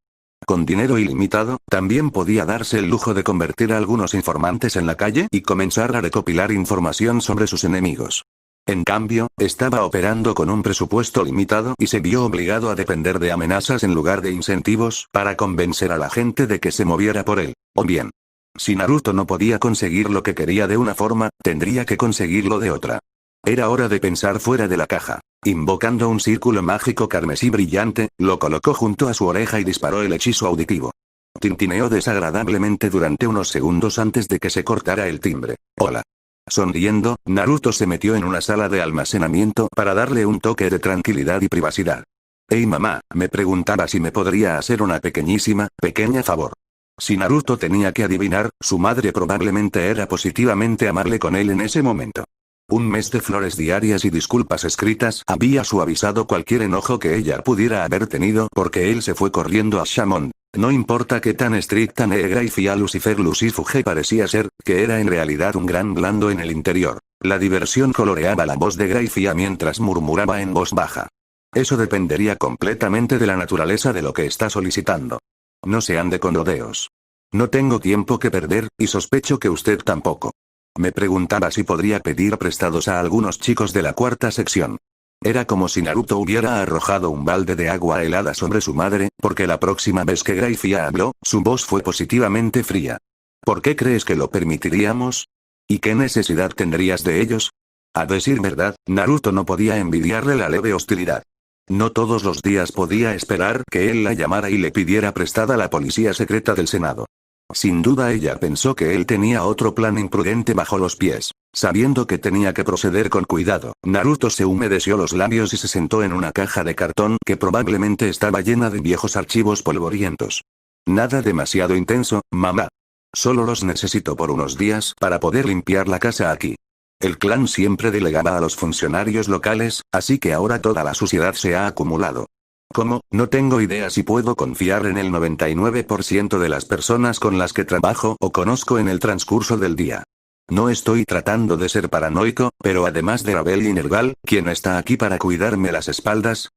Con dinero ilimitado, también podía darse el lujo de convertir a algunos informantes en la calle y comenzar a recopilar información sobre sus enemigos. En cambio, estaba operando con un presupuesto limitado y se vio obligado a depender de amenazas en lugar de incentivos para convencer a la gente de que se moviera por él. O bien, si Naruto no podía conseguir lo que quería de una forma, tendría que conseguirlo de otra. Era hora de pensar fuera de la caja. Invocando un círculo mágico carmesí brillante, lo colocó junto a su oreja y disparó el hechizo auditivo. Tintineó desagradablemente durante unos segundos antes de que se cortara el timbre. Hola. Sonriendo, Naruto se metió en una sala de almacenamiento para darle un toque de tranquilidad y privacidad. Hey mamá, me preguntaba si me podría hacer una pequeña favor. Si Naruto tenía que adivinar, su madre probablemente era positivamente amable con él en ese momento. Un mes de flores diarias y disculpas escritas había suavizado cualquier enojo que ella pudiera haber tenido porque él se fue corriendo a Shamon. No importa qué tan estricta negra y fía Lucifuge parecía ser, que era en realidad un gran blando en el interior. La diversión coloreaba la voz de Graifia mientras murmuraba en voz baja. Eso dependería completamente de la naturaleza de lo que está solicitando. No se ande con rodeos. No tengo tiempo que perder, y sospecho que usted tampoco. Me preguntaba si podría pedir prestados a algunos chicos de la cuarta sección. Era como si Naruto hubiera arrojado un balde de agua helada sobre su madre, porque la próxima vez que Graifia habló, su voz fue positivamente fría. ¿Por qué crees que lo permitiríamos? ¿Y qué necesidad tendrías de ellos? A decir verdad, Naruto no podía envidiarle la leve hostilidad. No todos los días podía esperar que él la llamara y le pidiera prestada la policía secreta del Senado. Sin duda ella pensó que él tenía otro plan imprudente bajo los pies. Sabiendo que tenía que proceder con cuidado, Naruto se humedeció los labios y se sentó en una caja de cartón que probablemente estaba llena de viejos archivos polvorientos. Nada demasiado intenso, mamá. Solo los necesito por unos días para poder limpiar la casa aquí. El clan siempre delegaba a los funcionarios locales, así que ahora toda la suciedad se ha acumulado. ¿Cómo? No tengo idea si puedo confiar en el 99% de las personas con las que trabajo o conozco en el transcurso del día. No estoy tratando de ser paranoico, pero además de Abel y Nergal, ¿quién está aquí para cuidarme las espaldas?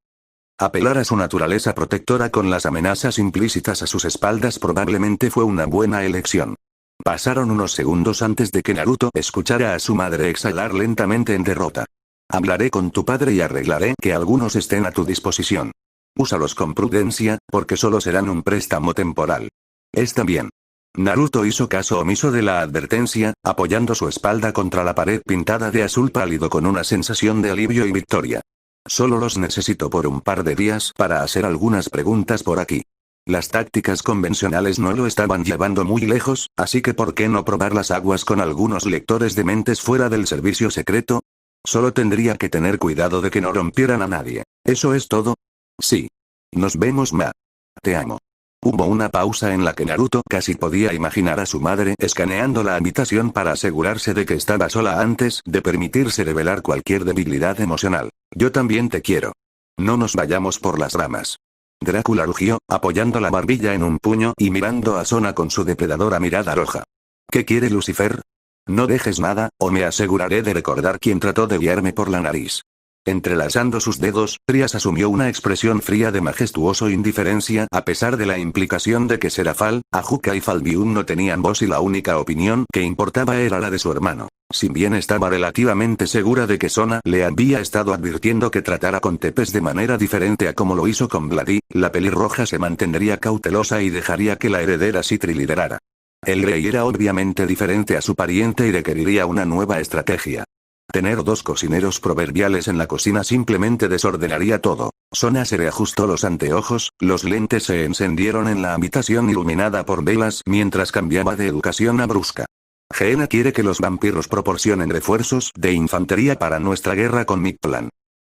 Apelar a su naturaleza protectora con las amenazas implícitas a sus espaldas probablemente fue una buena elección. Pasaron unos segundos antes de que Naruto escuchara a su madre exhalar lentamente en derrota. Hablaré con tu padre y arreglaré que algunos estén a tu disposición. Úsalos con prudencia, porque solo serán un préstamo temporal. Está bien. Naruto hizo caso omiso de la advertencia, apoyando su espalda contra la pared pintada de azul pálido con una sensación de alivio y victoria. Solo los necesito por un par de días para hacer algunas preguntas por aquí. Las tácticas convencionales no lo estaban llevando muy lejos, así que ¿por qué no probar las aguas con algunos lectores de mentes fuera del servicio secreto? Solo tendría que tener cuidado de que no rompieran a nadie. ¿Eso es todo? Sí. Nos vemos, Ma. Te amo. Hubo una pausa en la que Naruto casi podía imaginar a su madre escaneando la habitación para asegurarse de que estaba sola antes de permitirse revelar cualquier debilidad emocional. Yo también te quiero. No nos vayamos por las ramas. Drácula rugió, apoyando la barbilla en un puño y mirando a Sona con su depredadora mirada roja. ¿Qué quiere Lucifer? No dejes nada, o me aseguraré de recordar quién trató de guiarme por la nariz. Entrelazando sus dedos, Trias asumió una expresión fría de majestuoso indiferencia a pesar de la implicación de que Serafal, Ajuka y Falbium no tenían voz y la única opinión que importaba era la de su hermano. Si bien estaba relativamente segura de que Sona le había estado advirtiendo que tratara con Tepes de manera diferente a como lo hizo con Bloody, la pelirroja se mantendría cautelosa y dejaría que la heredera Citri liderara. El rey era obviamente diferente a su pariente y requeriría una nueva estrategia. Tener dos cocineros proverbiales en la cocina simplemente desordenaría todo. Sona se reajustó los anteojos, los lentes se encendieron en la habitación iluminada por velas mientras cambiaba de educación a brusca. Geena quiere que los vampiros proporcionen refuerzos de infantería para nuestra guerra con Mictlan.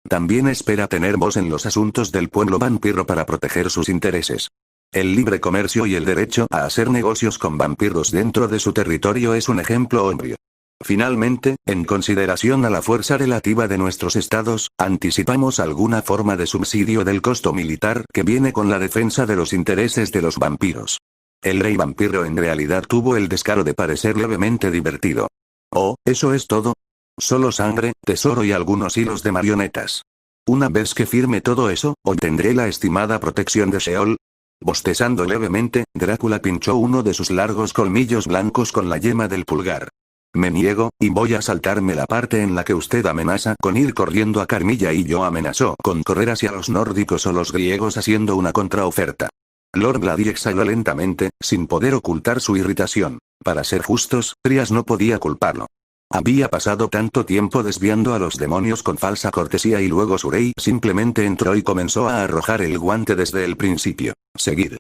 También espera tener voz en los asuntos del pueblo vampiro para proteger sus intereses. El libre comercio y el derecho a hacer negocios con vampiros dentro de su territorio es un ejemplo obvio. Finalmente, en consideración a la fuerza relativa de nuestros estados, anticipamos alguna forma de subsidio del costo militar que viene con la defensa de los intereses de los vampiros. El rey vampiro en realidad tuvo el descaro de parecer levemente divertido. Oh, ¿eso es todo? Solo sangre, tesoro y algunos hilos de marionetas. Una vez que firme todo eso, ¿obtendré la estimada protección de Sheol? Bostezando levemente, Drácula pinchó uno de sus largos colmillos blancos con la yema del pulgar. Me niego, y voy a saltarme la parte en la que usted amenaza con ir corriendo a Carmilla y yo amenazó con correr hacia los nórdicos o los griegos haciendo una contraoferta. Lord Bloody exhaló lentamente, sin poder ocultar su irritación. Para ser justos, Trias no podía culparlo. Había pasado tanto tiempo desviando a los demonios con falsa cortesía y luego su rey simplemente entró y comenzó a arrojar el guante desde el principio. Seguid.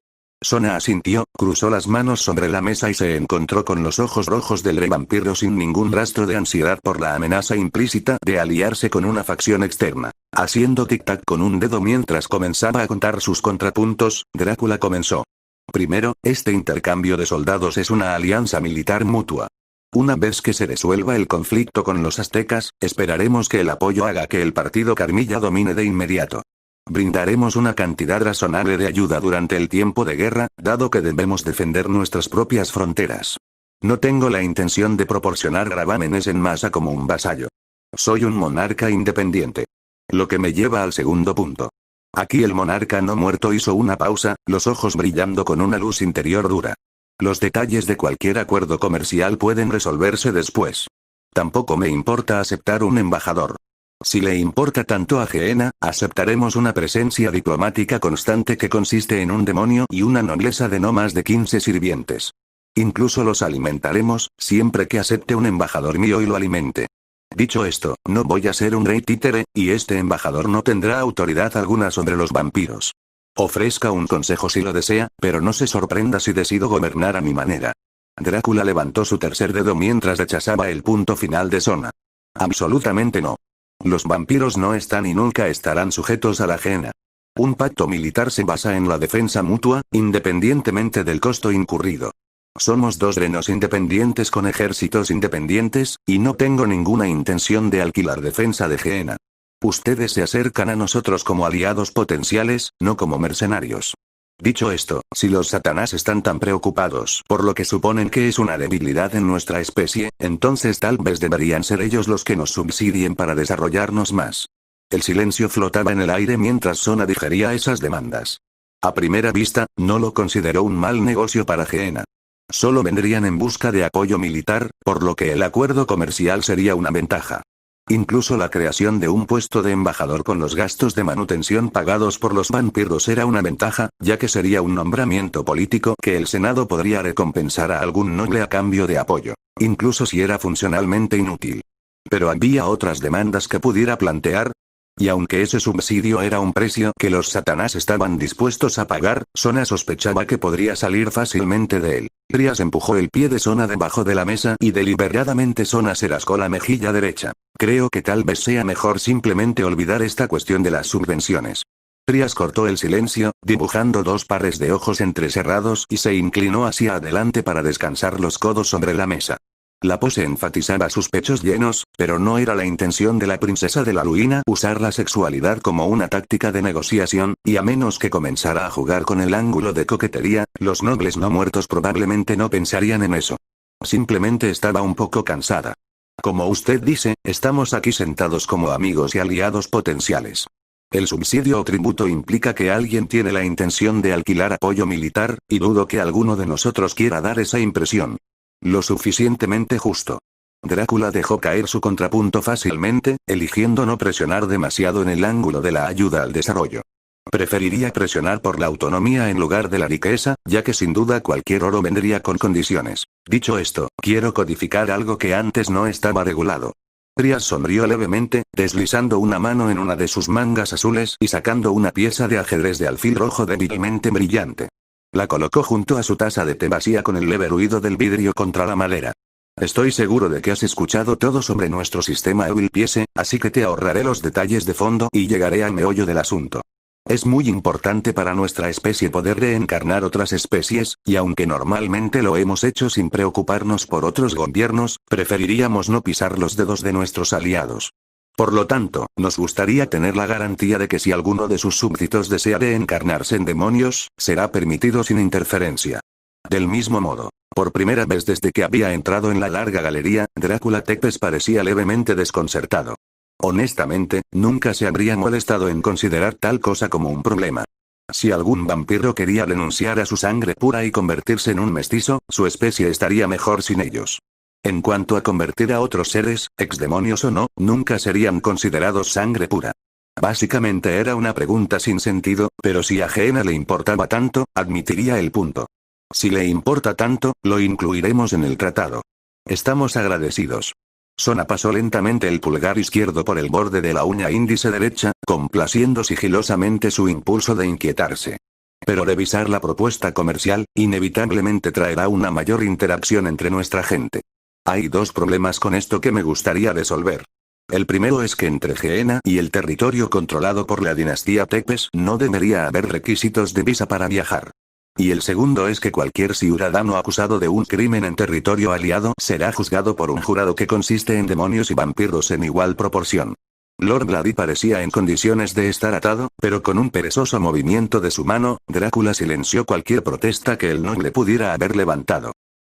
Sona asintió, cruzó las manos sobre la mesa y se encontró con los ojos rojos del rey vampiro sin ningún rastro de ansiedad por la amenaza implícita de aliarse con una facción externa. Haciendo tic-tac con un dedo mientras comenzaba a contar sus contrapuntos, Drácula comenzó. Primero, este intercambio de soldados es una alianza militar mutua. Una vez que se resuelva el conflicto con los aztecas, esperaremos que el apoyo haga que el partido Carmilla domine de inmediato. Brindaremos una cantidad razonable de ayuda durante el tiempo de guerra, dado que debemos defender nuestras propias fronteras. No tengo la intención de proporcionar gravámenes en masa como un vasallo. Soy un monarca independiente. Lo que me lleva al segundo punto. Aquí el monarca no muerto hizo una pausa, los ojos brillando con una luz interior dura. Los detalles de cualquier acuerdo comercial pueden resolverse después. Tampoco me importa aceptar un embajador. Si le importa tanto a Geena, aceptaremos una presencia diplomática constante que consiste en un demonio y una nobleza de no más de 15 sirvientes. Incluso los alimentaremos, siempre que acepte un embajador mío y lo alimente. Dicho esto, no voy a ser un rey títere, y este embajador no tendrá autoridad alguna sobre los vampiros. Ofrezca un consejo si lo desea, pero no se sorprenda si decido gobernar a mi manera. Drácula levantó su tercer dedo mientras rechazaba el punto final de Sona. Absolutamente no. Los vampiros no están y nunca estarán sujetos a la Geena. Un pacto militar se basa en la defensa mutua, independientemente del costo incurrido. Somos dos reinos independientes con ejércitos independientes, y no tengo ninguna intención de alquilar defensa de Geena. Ustedes se acercan a nosotros como aliados potenciales, no como mercenarios. Dicho esto, si los Satanás están tan preocupados por lo que suponen que es una debilidad en nuestra especie, entonces tal vez deberían ser ellos los que nos subsidien para desarrollarnos más. El silencio flotaba en el aire mientras Sona digería esas demandas. A primera vista, no lo consideró un mal negocio para Geena. Solo vendrían en busca de apoyo militar, por lo que el acuerdo comercial sería una ventaja. Incluso la creación de un puesto de embajador con los gastos de manutención pagados por los vampiros era una ventaja, ya que sería un nombramiento político que el Senado podría recompensar a algún noble a cambio de apoyo, incluso si era funcionalmente inútil. Pero había otras demandas que pudiera plantear. Y aunque ese subsidio era un precio que los Satanás estaban dispuestos a pagar, Sona sospechaba que podría salir fácilmente de él. Trias empujó el pie de Sona debajo de la mesa y deliberadamente Sona se rascó la mejilla derecha. Creo que tal vez sea mejor simplemente olvidar esta cuestión de las subvenciones. Trias cortó el silencio, dibujando dos pares de ojos entrecerrados y se inclinó hacia adelante para descansar los codos sobre la mesa. La pose enfatizaba sus pechos llenos, pero no era la intención de la princesa de la Luina usar la sexualidad como una táctica de negociación, y a menos que comenzara a jugar con el ángulo de coquetería, los nobles no muertos probablemente no pensarían en eso. Simplemente estaba un poco cansada. Como usted dice, estamos aquí sentados como amigos y aliados potenciales. El subsidio o tributo implica que alguien tiene la intención de alquilar apoyo militar, y dudo que alguno de nosotros quiera dar esa impresión. Lo suficientemente justo. Drácula dejó caer su contrapunto fácilmente, eligiendo no presionar demasiado en el ángulo de la ayuda al desarrollo. Preferiría presionar por la autonomía en lugar de la riqueza, ya que sin duda cualquier oro vendría con condiciones. Dicho esto, quiero codificar algo que antes no estaba regulado. Trias sonrió levemente, deslizando una mano en una de sus mangas azules y sacando una pieza de ajedrez de alfil rojo débilmente brillante. La colocó junto a su taza de té vacía con el leve ruido del vidrio contra la madera. Estoy seguro de que has escuchado todo sobre nuestro sistema Evilpiese, así que te ahorraré los detalles de fondo y llegaré al meollo del asunto. Es muy importante para nuestra especie poder reencarnar otras especies, y aunque normalmente lo hemos hecho sin preocuparnos por otros gobiernos, preferiríamos no pisar los dedos de nuestros aliados. Por lo tanto, nos gustaría tener la garantía de que si alguno de sus súbditos desea reencarnarse en demonios, será permitido sin interferencia. Del mismo modo, por primera vez desde que había entrado en la larga galería, Drácula Tepes parecía levemente desconcertado. Honestamente, nunca se habría molestado en considerar tal cosa como un problema. Si algún vampiro quería renunciar a su sangre pura y convertirse en un mestizo, su especie estaría mejor sin ellos. En cuanto a convertir a otros seres, exdemonios o no, nunca serían considerados sangre pura. Básicamente era una pregunta sin sentido, pero si a Gehenna le importaba tanto, admitiría el punto. Si le importa tanto, lo incluiremos en el tratado. Estamos agradecidos. Sona pasó lentamente el pulgar izquierdo por el borde de la uña índice derecha, complaciendo sigilosamente su impulso de inquietarse. Pero revisar la propuesta comercial, inevitablemente traerá una mayor interacción entre nuestra gente. Hay dos problemas con esto que me gustaría resolver. El primero es que entre Gehenna y el territorio controlado por la dinastía Tepes no debería haber requisitos de visa para viajar. Y el segundo es que cualquier ciudadano acusado de un crimen en territorio aliado será juzgado por un jurado que consiste en demonios y vampiros en igual proporción. Lord Vladi parecía en condiciones de estar atado, pero con un perezoso movimiento de su mano, Drácula silenció cualquier protesta que el noble pudiera haber levantado.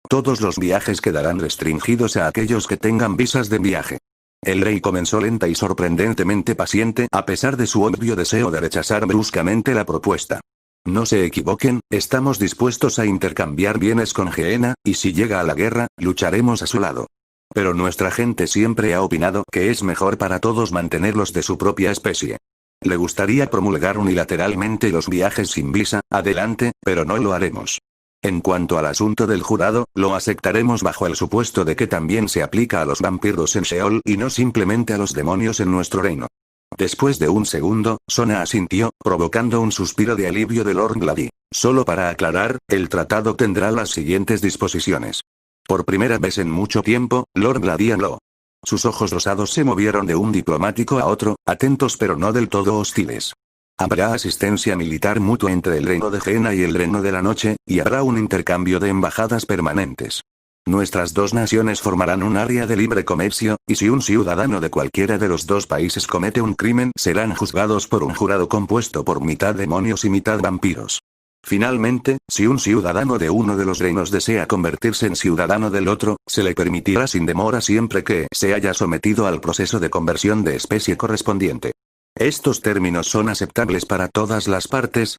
Todos los viajes quedarán restringidos a aquellos que tengan visas de viaje. El rey comenzó lenta y sorprendentemente paciente a pesar de su obvio deseo de rechazar bruscamente la propuesta. No se equivoquen, estamos dispuestos a intercambiar bienes con Gehenna, y si llega a la guerra, lucharemos a su lado. Pero nuestra gente siempre ha opinado que es mejor para todos mantenerlos de su propia especie. ¿Le gustaría promulgar unilateralmente los viajes sin visa? Adelante, pero no lo haremos. En cuanto al asunto del jurado, lo aceptaremos bajo el supuesto de que también se aplica a los vampiros en Sheol y no simplemente a los demonios en nuestro reino. Después de un segundo, Sona asintió, provocando un suspiro de alivio de Lord Vladi. Solo para aclarar, el tratado tendrá las siguientes disposiciones. Por primera vez en mucho tiempo, Lord Vladi habló. Sus ojos rosados se movieron de un diplomático a otro, atentos pero no del todo hostiles. Habrá asistencia militar mutua entre el reino de Gehenna y el reino de la noche, y habrá un intercambio de embajadas permanentes. Nuestras dos naciones formarán un área de libre comercio, y si un ciudadano de cualquiera de los dos países comete un crimen, serán juzgados por un jurado compuesto por mitad demonios y mitad vampiros. Finalmente, si un ciudadano de uno de los reinos desea convertirse en ciudadano del otro, se le permitirá sin demora siempre que se haya sometido al proceso de conversión de especie correspondiente. ¿Estos términos son aceptables para todas las partes?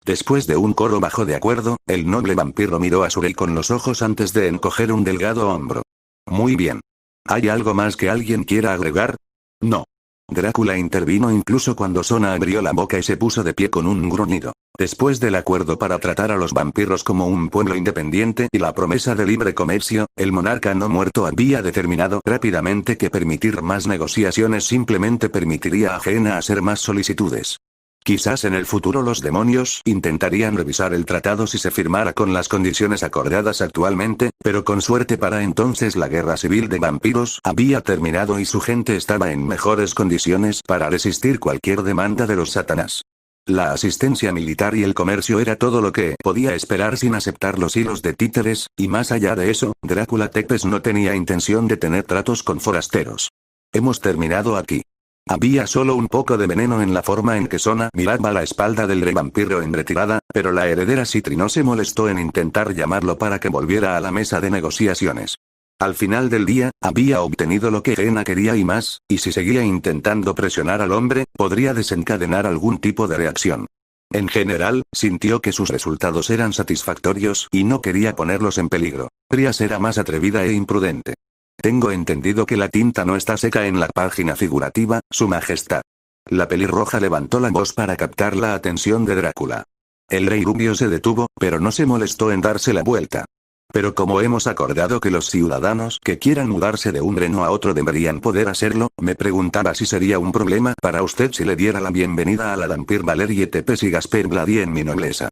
Después de un coro bajo de acuerdo, el noble vampiro miró a Surey con los ojos antes de encoger un delgado hombro. Muy bien. ¿Hay algo más que alguien quiera agregar? No. Drácula intervino incluso cuando Sona abrió la boca y se puso de pie con un gruñido. Después del acuerdo para tratar a los vampiros como un pueblo independiente y la promesa de libre comercio, el monarca no muerto había determinado rápidamente que permitir más negociaciones simplemente permitiría a Gehenna hacer más solicitudes. Quizás en el futuro los demonios intentarían revisar el tratado si se firmara con las condiciones acordadas actualmente, pero con suerte para entonces la guerra civil de vampiros había terminado y su gente estaba en mejores condiciones para resistir cualquier demanda de los Satanás. La asistencia militar y el comercio era todo lo que podía esperar sin aceptar los hilos de títeres, y más allá de eso, Drácula Tepes no tenía intención de tener tratos con forasteros. Hemos terminado aquí. Había solo un poco de veneno en la forma en que Sona miraba la espalda del rey vampiro en retirada, pero la heredera Citri no se molestó en intentar llamarlo para que volviera a la mesa de negociaciones. Al final del día, había obtenido lo que Gehenna quería y más, y si seguía intentando presionar al hombre, podría desencadenar algún tipo de reacción. En general, sintió que sus resultados eran satisfactorios y no quería ponerlos en peligro. Trias era más atrevida e imprudente. Tengo entendido que la tinta no está seca en la página figurativa, Su Majestad. La pelirroja levantó la voz para captar la atención de Drácula. El rey rubio se detuvo, pero no se molestó en darse la vuelta. Pero como hemos acordado que los ciudadanos que quieran mudarse de un reino a otro deberían poder hacerlo, me preguntaba si sería un problema para usted si le diera la bienvenida a la Dampir Valerie Tepes y Gasper Vladi en mi nobleza.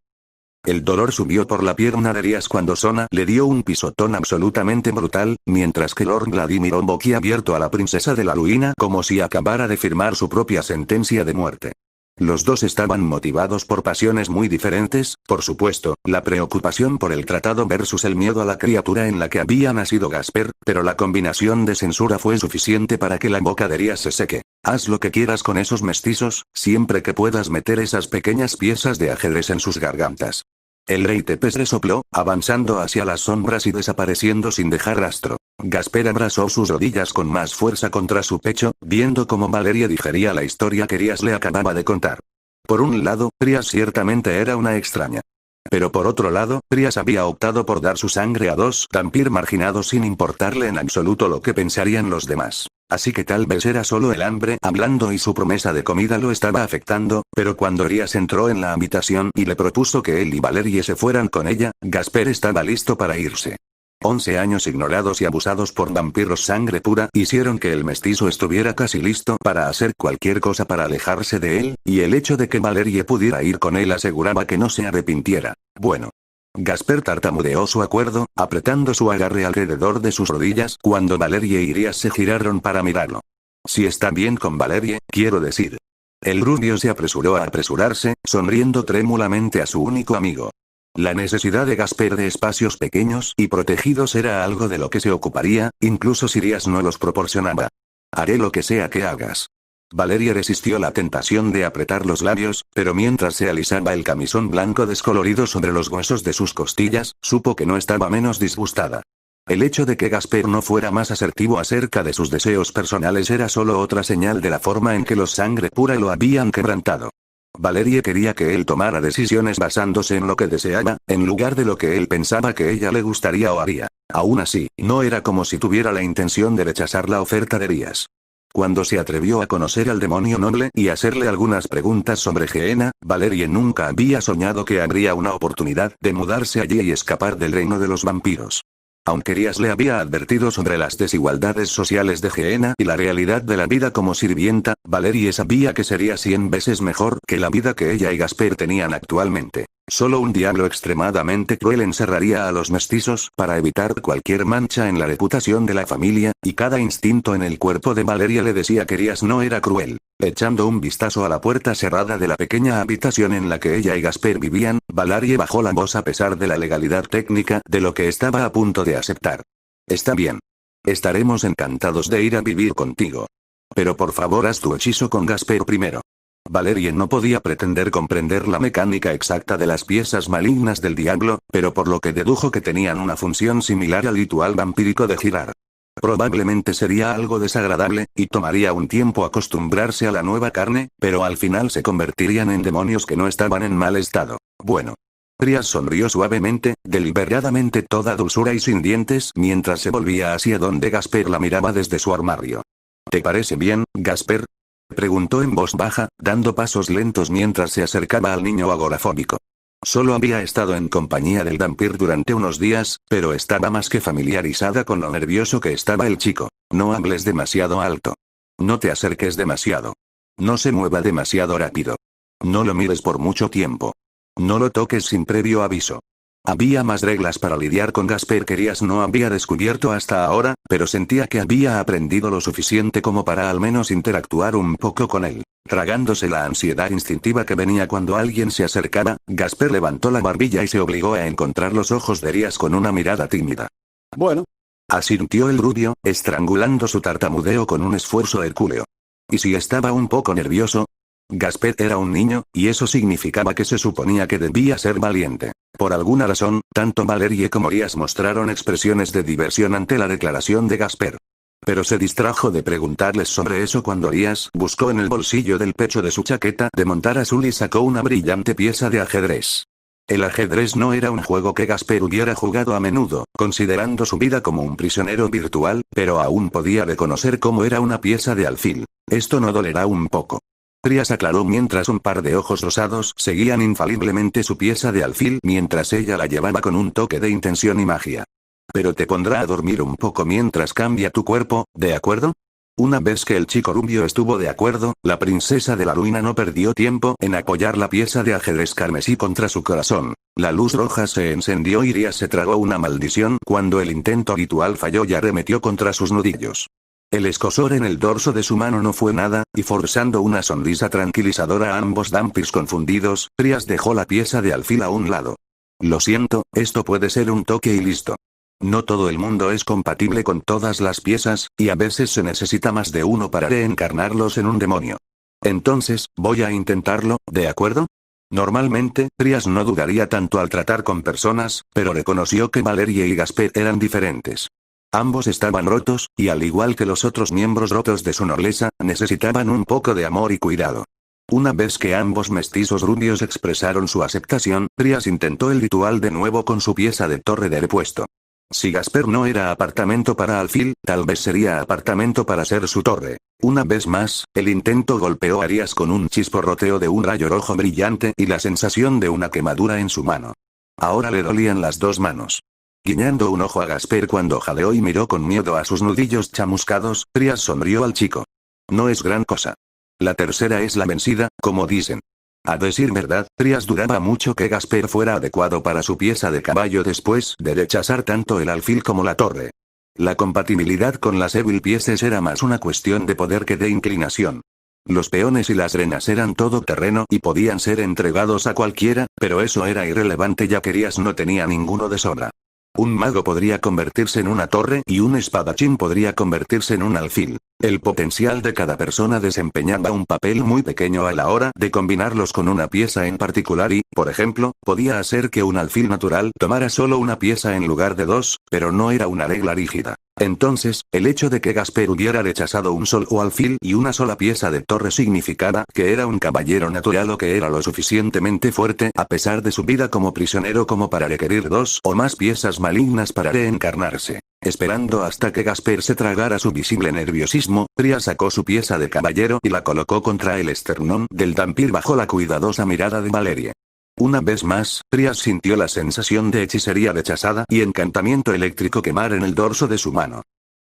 El dolor subió por la pierna de Rias cuando Sona le dio un pisotón absolutamente brutal, mientras que Lord Vladi miró boquiabierto a la princesa de la ruina como si acabara de firmar su propia sentencia de muerte. Los dos estaban motivados por pasiones muy diferentes, por supuesto, la preocupación por el tratado versus el miedo a la criatura en la que había nacido Gasper, pero la combinación de censura fue suficiente para que la boca de Rias se seque. Haz lo que quieras con esos mestizos, siempre que puedas meter esas pequeñas piezas de ajedrez en sus gargantas. El rey Tepes resopló, avanzando hacia las sombras y desapareciendo sin dejar rastro. Gasper abrazó sus rodillas con más fuerza contra su pecho, viendo cómo Valeria digería la historia que Rias le acababa de contar. Por un lado, Rias ciertamente era una extraña. Pero por otro lado, Rias había optado por dar su sangre a dos vampir marginados sin importarle en absoluto lo que pensarían los demás. Así que tal vez era solo el hambre hablando y su promesa de comida lo estaba afectando, pero cuando Rias entró en la habitación y le propuso que él y Valerie se fueran con ella, Gasper estaba listo para irse. 11 años ignorados y abusados por vampiros sangre pura hicieron que el mestizo estuviera casi listo para hacer cualquier cosa para alejarse de él, y el hecho de que Valerie pudiera ir con él aseguraba que no se arrepintiera. Bueno. Gasper tartamudeó su acuerdo, apretando su agarre alrededor de sus rodillas cuando Valerie y Rias se giraron para mirarlo. Si está bien con Valerie, quiero decir. El rubio se apresuró a apresurarse, sonriendo trémulamente a su único amigo. La necesidad de Gasper de espacios pequeños y protegidos era algo de lo que se ocuparía, incluso si Rias no los proporcionaba. Haré lo que sea que hagas. Valeria resistió la tentación de apretar los labios, pero mientras se alisaba el camisón blanco descolorido sobre los huesos de sus costillas, supo que no estaba menos disgustada. El hecho de que Gasper no fuera más asertivo acerca de sus deseos personales era solo otra señal de la forma en que los sangre pura lo habían quebrantado. Valerie quería que él tomara decisiones basándose en lo que deseaba, en lugar de lo que él pensaba que ella le gustaría o haría. Aún así, no era como si tuviera la intención de rechazar la oferta de Rias. Cuando se atrevió a conocer al demonio noble y hacerle algunas preguntas sobre Gehenna, Valerie nunca había soñado que habría una oportunidad de mudarse allí y escapar del reino de los vampiros. Aunque Rias le había advertido sobre las desigualdades sociales de Gehenna y la realidad de la vida como sirvienta, Valerie sabía que sería 100 veces mejor que la vida que ella y Gasper tenían actualmente. Solo un diablo extremadamente cruel encerraría a los mestizos para evitar cualquier mancha en la reputación de la familia, y cada instinto en el cuerpo de Valeria le decía que Rias no era cruel. Echando un vistazo a la puerta cerrada de la pequeña habitación en la que ella y Gasper vivían, Valerie bajó la voz a pesar de la legalidad técnica de lo que estaba a punto de aceptar. Está bien. Estaremos encantados de ir a vivir contigo. Pero por favor haz tu hechizo con Gasper primero. Valerie no podía pretender comprender la mecánica exacta de las piezas malignas del diablo, pero por lo que dedujo que tenían una función similar al ritual vampírico de girar. Probablemente sería algo desagradable, y tomaría un tiempo acostumbrarse a la nueva carne, pero al final se convertirían en demonios que no estaban en mal estado. Bueno. Trias sonrió suavemente, deliberadamente toda dulzura y sin dientes mientras se volvía hacia donde Gasper la miraba desde su armario. ¿Te parece bien, Gasper? Preguntó en voz baja, dando pasos lentos mientras se acercaba al niño agorafóbico. Solo había estado en compañía del vampiro durante unos días, pero estaba más que familiarizada con lo nervioso que estaba el chico. No hables demasiado alto. No te acerques demasiado. No se mueva demasiado rápido. No lo mires por mucho tiempo. No lo toques sin previo aviso. Había más reglas para lidiar con Gasper que Trias no había descubierto hasta ahora, pero sentía que había aprendido lo suficiente como para al menos interactuar un poco con él. Tragándose la ansiedad instintiva que venía cuando alguien se acercaba, Gasper levantó la barbilla y se obligó a encontrar los ojos de Trias con una mirada tímida. Bueno. Asintió el rubio, estrangulando su tartamudeo con un esfuerzo hercúleo. ¿Y si estaba un poco nervioso? Gasper era un niño, y eso significaba que se suponía que debía ser valiente. Por alguna razón, tanto Valerie como Trias mostraron expresiones de diversión ante la declaración de Gasper. Pero se distrajo de preguntarles sobre eso cuando Trias buscó en el bolsillo del pecho de su chaqueta de montar azul y sacó una brillante pieza de ajedrez. El ajedrez no era un juego que Gasper hubiera jugado a menudo, considerando su vida como un prisionero virtual, pero aún podía reconocer cómo era una pieza de alfil. Esto no dolerá un poco. Trias aclaró mientras un par de ojos rosados seguían infaliblemente su pieza de alfil mientras ella la llevaba con un toque de intención y magia. Pero te pondrá a dormir un poco mientras cambia tu cuerpo, ¿de acuerdo? Una vez que el chico rubio estuvo de acuerdo, la princesa de la ruina no perdió tiempo en apoyar la pieza de ajedrez carmesí contra su corazón. La luz roja se encendió y Trias se tragó una maldición cuando el intento ritual falló y arremetió contra sus nudillos. El escozor en el dorso de su mano no fue nada, y forzando una sonrisa tranquilizadora a ambos vampiros confundidos, Trias dejó la pieza de alfil a un lado. Lo siento, esto puede ser un toque y listo. No todo el mundo es compatible con todas las piezas, y a veces se necesita más de uno para reencarnarlos en un demonio. Entonces, voy a intentarlo, ¿de acuerdo? Normalmente, Trias no dudaría tanto al tratar con personas, pero reconoció que Valerie y Gasper eran diferentes. Ambos estaban rotos, y al igual que los otros miembros rotos de su nobleza, necesitaban un poco de amor y cuidado. Una vez que ambos mestizos rubios expresaron su aceptación, Trias intentó el ritual de nuevo con su pieza de torre de repuesto. Si Gasper no era apartamento para alfil, tal vez sería apartamento para ser su torre. Una vez más, el intento golpeó a Trias con un chisporroteo de un rayo rojo brillante y la sensación de una quemadura en su mano. Ahora le dolían las dos manos. Guiñando un ojo a Gasper cuando jadeó y miró con miedo a sus nudillos chamuscados, Trias sonrió al chico. No es gran cosa. La tercera es la vencida, como dicen. A decir verdad, Trias dudaba mucho que Gasper fuera adecuado para su pieza de caballo después de rechazar tanto el alfil como la torre. La compatibilidad con las Evil Pieces era más una cuestión de poder que de inclinación. Los peones y las renas eran todo terreno y podían ser entregados a cualquiera, pero eso era irrelevante ya que Trias no tenía ninguno de sobra. Un mago podría convertirse en una torre y un espadachín podría convertirse en un alfil. El potencial de cada persona desempeñaba un papel muy pequeño a la hora de combinarlos con una pieza en particular y, por ejemplo, podía hacer que un alfil natural tomara solo una pieza en lugar de dos, pero no era una regla rígida. Entonces, el hecho de que Gasper hubiera rechazado un solo alfil y una sola pieza de torre significaba que era un caballero natural o que era lo suficientemente fuerte a pesar de su vida como prisionero como para requerir dos o más piezas malignas para reencarnarse. Esperando hasta que Gasper se tragara su visible nerviosismo, Trias sacó su pieza de caballero y la colocó contra el esternón del vampiro bajo la cuidadosa mirada de Valerie. Una vez más, Trias sintió la sensación de hechicería rechazada y encantamiento eléctrico quemar en el dorso de su mano.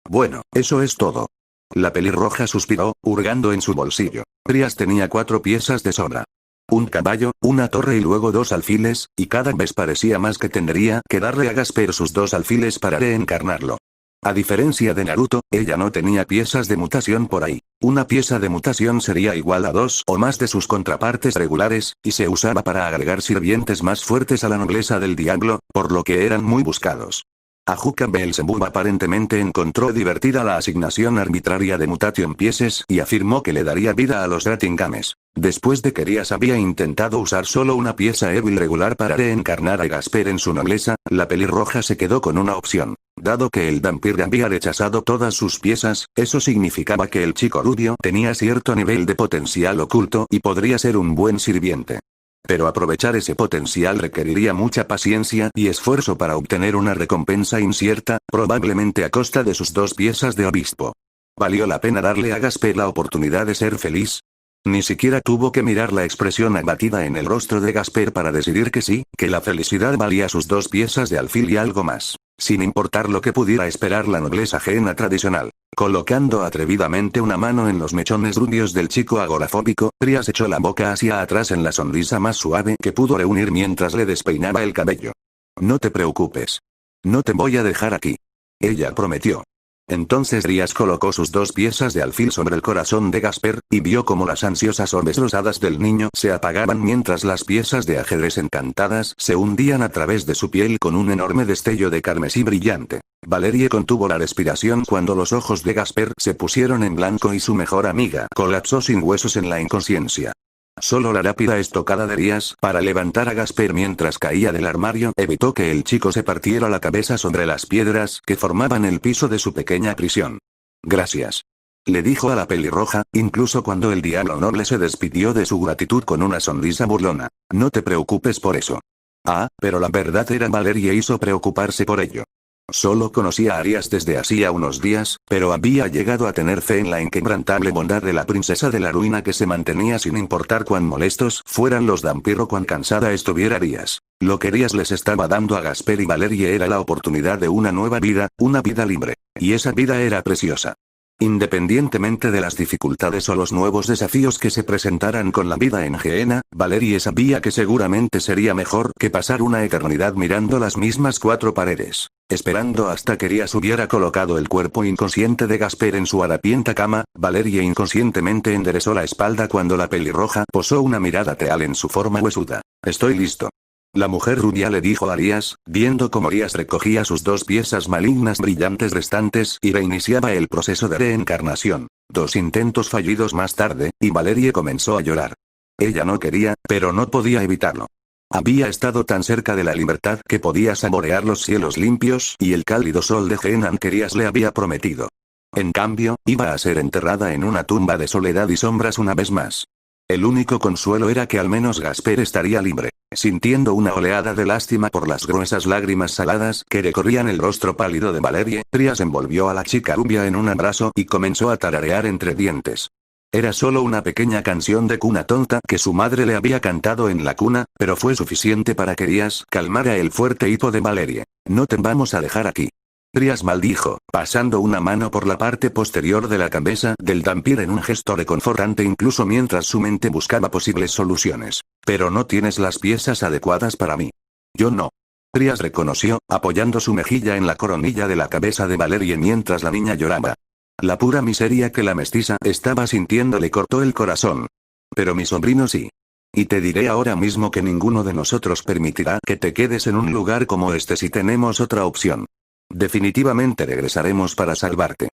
Bueno, eso es todo. La pelirroja suspiró, hurgando en su bolsillo. Trias tenía 4 piezas de sobra. Un caballo, una torre y luego 2 alfiles, y cada vez parecía más que tendría que darle a Gasper sus 2 alfiles para reencarnarlo. A diferencia de Naruto, ella no tenía piezas de mutación por ahí. Una pieza de mutación sería igual a 2 o más de sus contrapartes regulares, y se usaba para agregar sirvientes más fuertes a la nobleza del diablo, por lo que eran muy buscados. Ajuka Beelzebub aparentemente encontró divertida la asignación arbitraria de Mutation Pieces y afirmó que le daría vida a los Ratingames. Después de que Trias había intentado usar solo una pieza Evil regular para reencarnar a Gasper en su nobleza, la pelirroja se quedó con una opción. Dado que el vampiro había rechazado todas sus piezas, eso significaba que el chico rubio tenía cierto nivel de potencial oculto y podría ser un buen sirviente. Pero aprovechar ese potencial requeriría mucha paciencia y esfuerzo para obtener una recompensa incierta, probablemente a costa de sus 2 piezas de obispo. ¿Valió la pena darle a Gasper la oportunidad de ser feliz? Ni siquiera tuvo que mirar la expresión abatida en el rostro de Gasper para decidir que sí, que la felicidad valía sus 2 piezas de alfil y algo más, sin importar lo que pudiera esperar la nobleza ajena tradicional. Colocando atrevidamente una mano en los mechones rubios del chico agorafóbico, Trias echó la boca hacia atrás en la sonrisa más suave que pudo reunir mientras le despeinaba el cabello. No te preocupes. No te voy a dejar aquí. Ella prometió. Entonces Trias colocó sus 2 piezas de alfil sobre el corazón de Gasper, y vio cómo las ansiosas orbes rosadas del niño se apagaban mientras las piezas de ajedrez encantadas se hundían a través de su piel con un enorme destello de carmesí brillante. Valerie contuvo la respiración cuando los ojos de Gasper se pusieron en blanco y su mejor amiga colapsó sin huesos en la inconsciencia. Solo la rápida estocada de Trias para levantar a Gasper mientras caía del armario evitó que el chico se partiera la cabeza sobre las piedras que formaban el piso de su pequeña prisión. Gracias. Le dijo a la pelirroja, incluso cuando el diablo noble se despidió de su gratitud con una sonrisa burlona. No te preocupes por eso. Ah, pero la verdad era Valerie hizo preocuparse por ello. Solo conocía a Arias desde hacía unos días, pero había llegado a tener fe en la inquebrantable bondad de la princesa de la ruina que se mantenía sin importar cuán molestos fueran los Dampir cuán cansada estuviera Arias. Lo que Arias les estaba dando a Gasper y Valerie era la oportunidad de una nueva vida, una vida libre. Y esa vida era preciosa. Independientemente de las dificultades o los nuevos desafíos que se presentaran con la vida en Gehenna, Valerie sabía que seguramente sería mejor que pasar una eternidad mirando las mismas 4 paredes, esperando hasta que Arias hubiera colocado el cuerpo inconsciente de Gasper en su harapienta cama. Valerie inconscientemente enderezó la espalda cuando la pelirroja posó una mirada teal en su forma huesuda. Estoy listo. La mujer rubia le dijo a Arias, viendo cómo Arias recogía sus 2 piezas malignas brillantes restantes y reiniciaba el proceso de reencarnación. 2 intentos fallidos más tarde, y Valerie comenzó a llorar. Ella no quería, pero no podía evitarlo. Había estado tan cerca de la libertad que podía saborear los cielos limpios y el cálido sol de Gehenna que Arias le había prometido. En cambio, iba a ser enterrada en una tumba de soledad y sombras una vez más. El único consuelo era que al menos Gasper estaría libre. Sintiendo una oleada de lástima por las gruesas lágrimas saladas que recorrían el rostro pálido de Valerie, Trias envolvió a la chica rubia en un abrazo y comenzó a tararear entre dientes. Era solo una pequeña canción de cuna tonta que su madre le había cantado en la cuna, pero fue suficiente para que Trias calmara el fuerte hipo de Valerie. No te vamos a dejar aquí. Trias maldijo, pasando una mano por la parte posterior de la cabeza del Dampir en un gesto reconfortante incluso mientras su mente buscaba posibles soluciones. Pero no tienes las piezas adecuadas para mí. Yo no. Trias reconoció, apoyando su mejilla en la coronilla de la cabeza de Valerie mientras la niña lloraba. La pura miseria que la mestiza estaba sintiendo le cortó el corazón. Pero mi sobrino sí. Y te diré ahora mismo que ninguno de nosotros permitirá que te quedes en un lugar como este si tenemos otra opción. Definitivamente regresaremos para salvarte.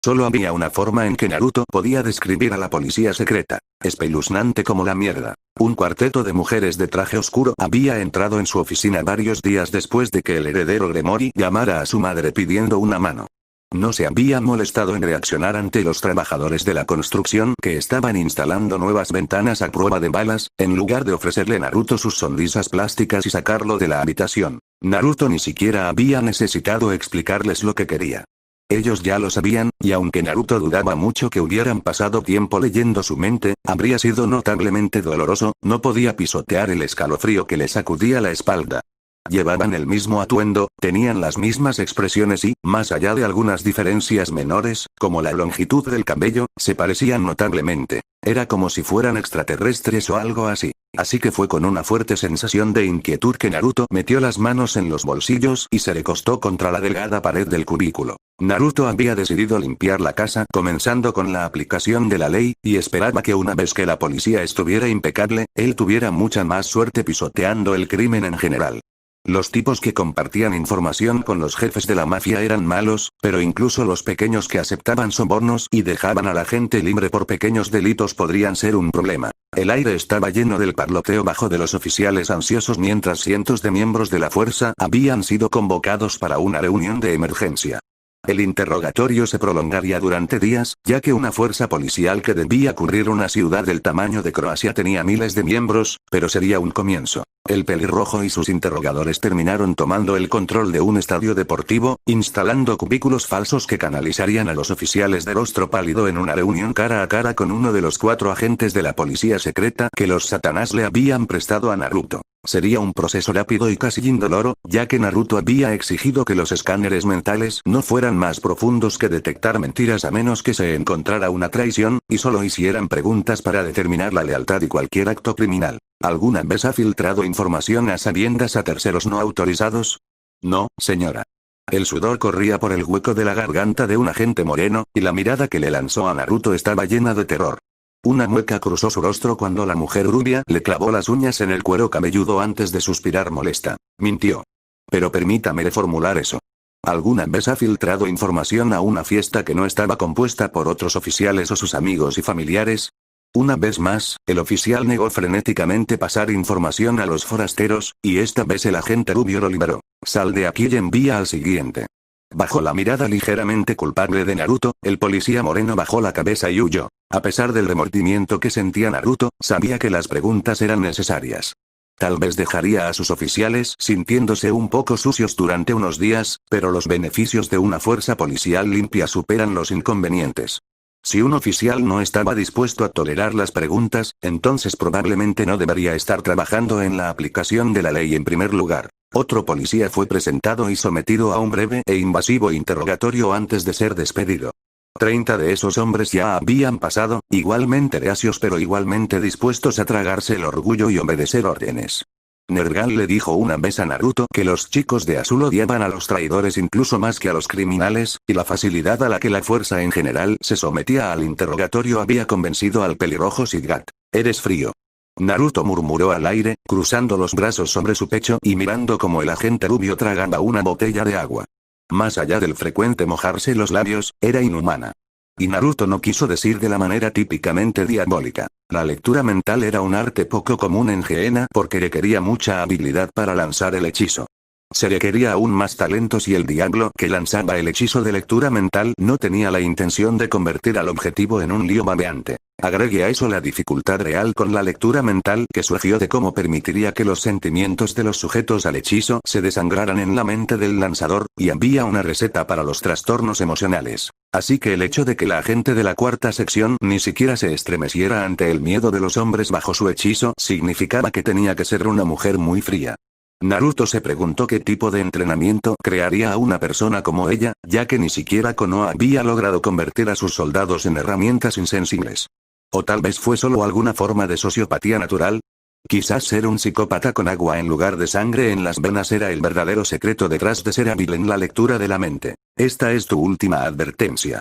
Solo había una forma en que Naruto podía describir a la policía secreta, espeluznante como la mierda. Un cuarteto de mujeres de traje oscuro había entrado en su oficina varios días después de que el heredero Gremory llamara a su madre pidiendo una mano. No se había molestado en reaccionar ante los trabajadores de la construcción que estaban instalando nuevas ventanas a prueba de balas, en lugar de ofrecerle a Naruto sus sonrisas plásticas y sacarlo de la habitación. Naruto ni siquiera había necesitado explicarles lo que quería. Ellos ya lo sabían, y aunque Naruto dudaba mucho que hubieran pasado tiempo leyendo su mente, habría sido notablemente doloroso, no podía pisotear el escalofrío que le sacudía la espalda. Llevaban el mismo atuendo, tenían las mismas expresiones y, más allá de algunas diferencias menores, como la longitud del cabello, se parecían notablemente. Era como si fueran extraterrestres o algo así. Así que fue con una fuerte sensación de inquietud que Naruto metió las manos en los bolsillos y se recostó contra la delgada pared del cubículo. Naruto había decidido limpiar la casa comenzando con la aplicación de la ley, y esperaba que una vez que la policía estuviera impecable, él tuviera mucha más suerte pisoteando el crimen en general. Los tipos que compartían información con los jefes de la mafia eran malos, pero incluso los pequeños que aceptaban sobornos y dejaban a la gente libre por pequeños delitos podrían ser un problema. El aire estaba lleno del parloteo bajo de los oficiales ansiosos mientras cientos de miembros de la fuerza habían sido convocados para una reunión de emergencia. El interrogatorio se prolongaría durante días, ya que una fuerza policial que debía cubrir una ciudad del tamaño de Croacia tenía miles de miembros, pero sería un comienzo. El pelirrojo y sus interrogadores terminaron tomando el control de un estadio deportivo, instalando cubículos falsos que canalizarían a los oficiales de rostro pálido en una reunión cara a cara con uno de los 4 agentes de la policía secreta que los Satanás le habían prestado a Naruto. Sería un proceso rápido y casi indoloro, ya que Naruto había exigido que los escáneres mentales no fueran más profundos que detectar mentiras a menos que se encontrara una traición, y solo hicieran preguntas para determinar la lealtad y cualquier acto criminal. ¿Alguna vez ha filtrado información a sabiendas a terceros no autorizados? No, señora. El sudor corría por el hueco de la garganta de un agente moreno, y la mirada que le lanzó a Naruto estaba llena de terror. Una mueca cruzó su rostro cuando la mujer rubia le clavó las uñas en el cuero cabelludo antes de suspirar molesta. Mintió. Pero permítame reformular eso. ¿Alguna vez ha filtrado información a una fiesta que no estaba compuesta por otros oficiales o sus amigos y familiares? Una vez más, el oficial negó frenéticamente pasar información a los forasteros, y esta vez el agente rubio lo liberó. Sal de aquí y envía al siguiente. Bajo la mirada ligeramente culpable de Naruto, el policía moreno bajó la cabeza y huyó. A pesar del remordimiento que sentía Naruto, sabía que las preguntas eran necesarias. Tal vez dejaría a sus oficiales sintiéndose un poco sucios durante unos días, pero los beneficios de una fuerza policial limpia superan los inconvenientes. Si un oficial no estaba dispuesto a tolerar las preguntas, entonces probablemente no debería estar trabajando en la aplicación de la ley en primer lugar. Otro policía fue presentado y sometido a un breve e invasivo interrogatorio antes de ser despedido. 30 de esos hombres ya habían pasado, igualmente reacios pero igualmente dispuestos a tragarse el orgullo y obedecer órdenes. Nergal le dijo una vez a Naruto que los chicos de azul odiaban a los traidores incluso más que a los criminales, y la facilidad a la que la fuerza en general se sometía al interrogatorio había convencido al pelirrojo Sidgat. «Eres frío». Naruto murmuró al aire, cruzando los brazos sobre su pecho y mirando como el agente rubio tragaba una botella de agua. Más allá del frecuente mojarse los labios, era inhumana. Y Naruto no quiso decir de la manera típicamente diabólica. La lectura mental era un arte poco común en Gehenna porque requería mucha habilidad para lanzar el hechizo. Se requería aún más talento si el diablo que lanzaba el hechizo de lectura mental no tenía la intención de convertir al objetivo en un lío babeante. Agregue a eso la dificultad real con la lectura mental que surgió de cómo permitiría que los sentimientos de los sujetos al hechizo se desangraran en la mente del lanzador, y había una receta para los trastornos emocionales. Así que el hecho de que la agente de la cuarta sección ni siquiera se estremeciera ante el miedo de los hombres bajo su hechizo significaba que tenía que ser una mujer muy fría. Naruto se preguntó qué tipo de entrenamiento crearía a una persona como ella, ya que ni siquiera Konoha había logrado convertir a sus soldados en herramientas insensibles. O tal vez fue solo alguna forma de sociopatía natural. Quizás ser un psicópata con agua en lugar de sangre en las venas era el verdadero secreto detrás de ser hábil en la lectura de la mente. Esta es tu última advertencia.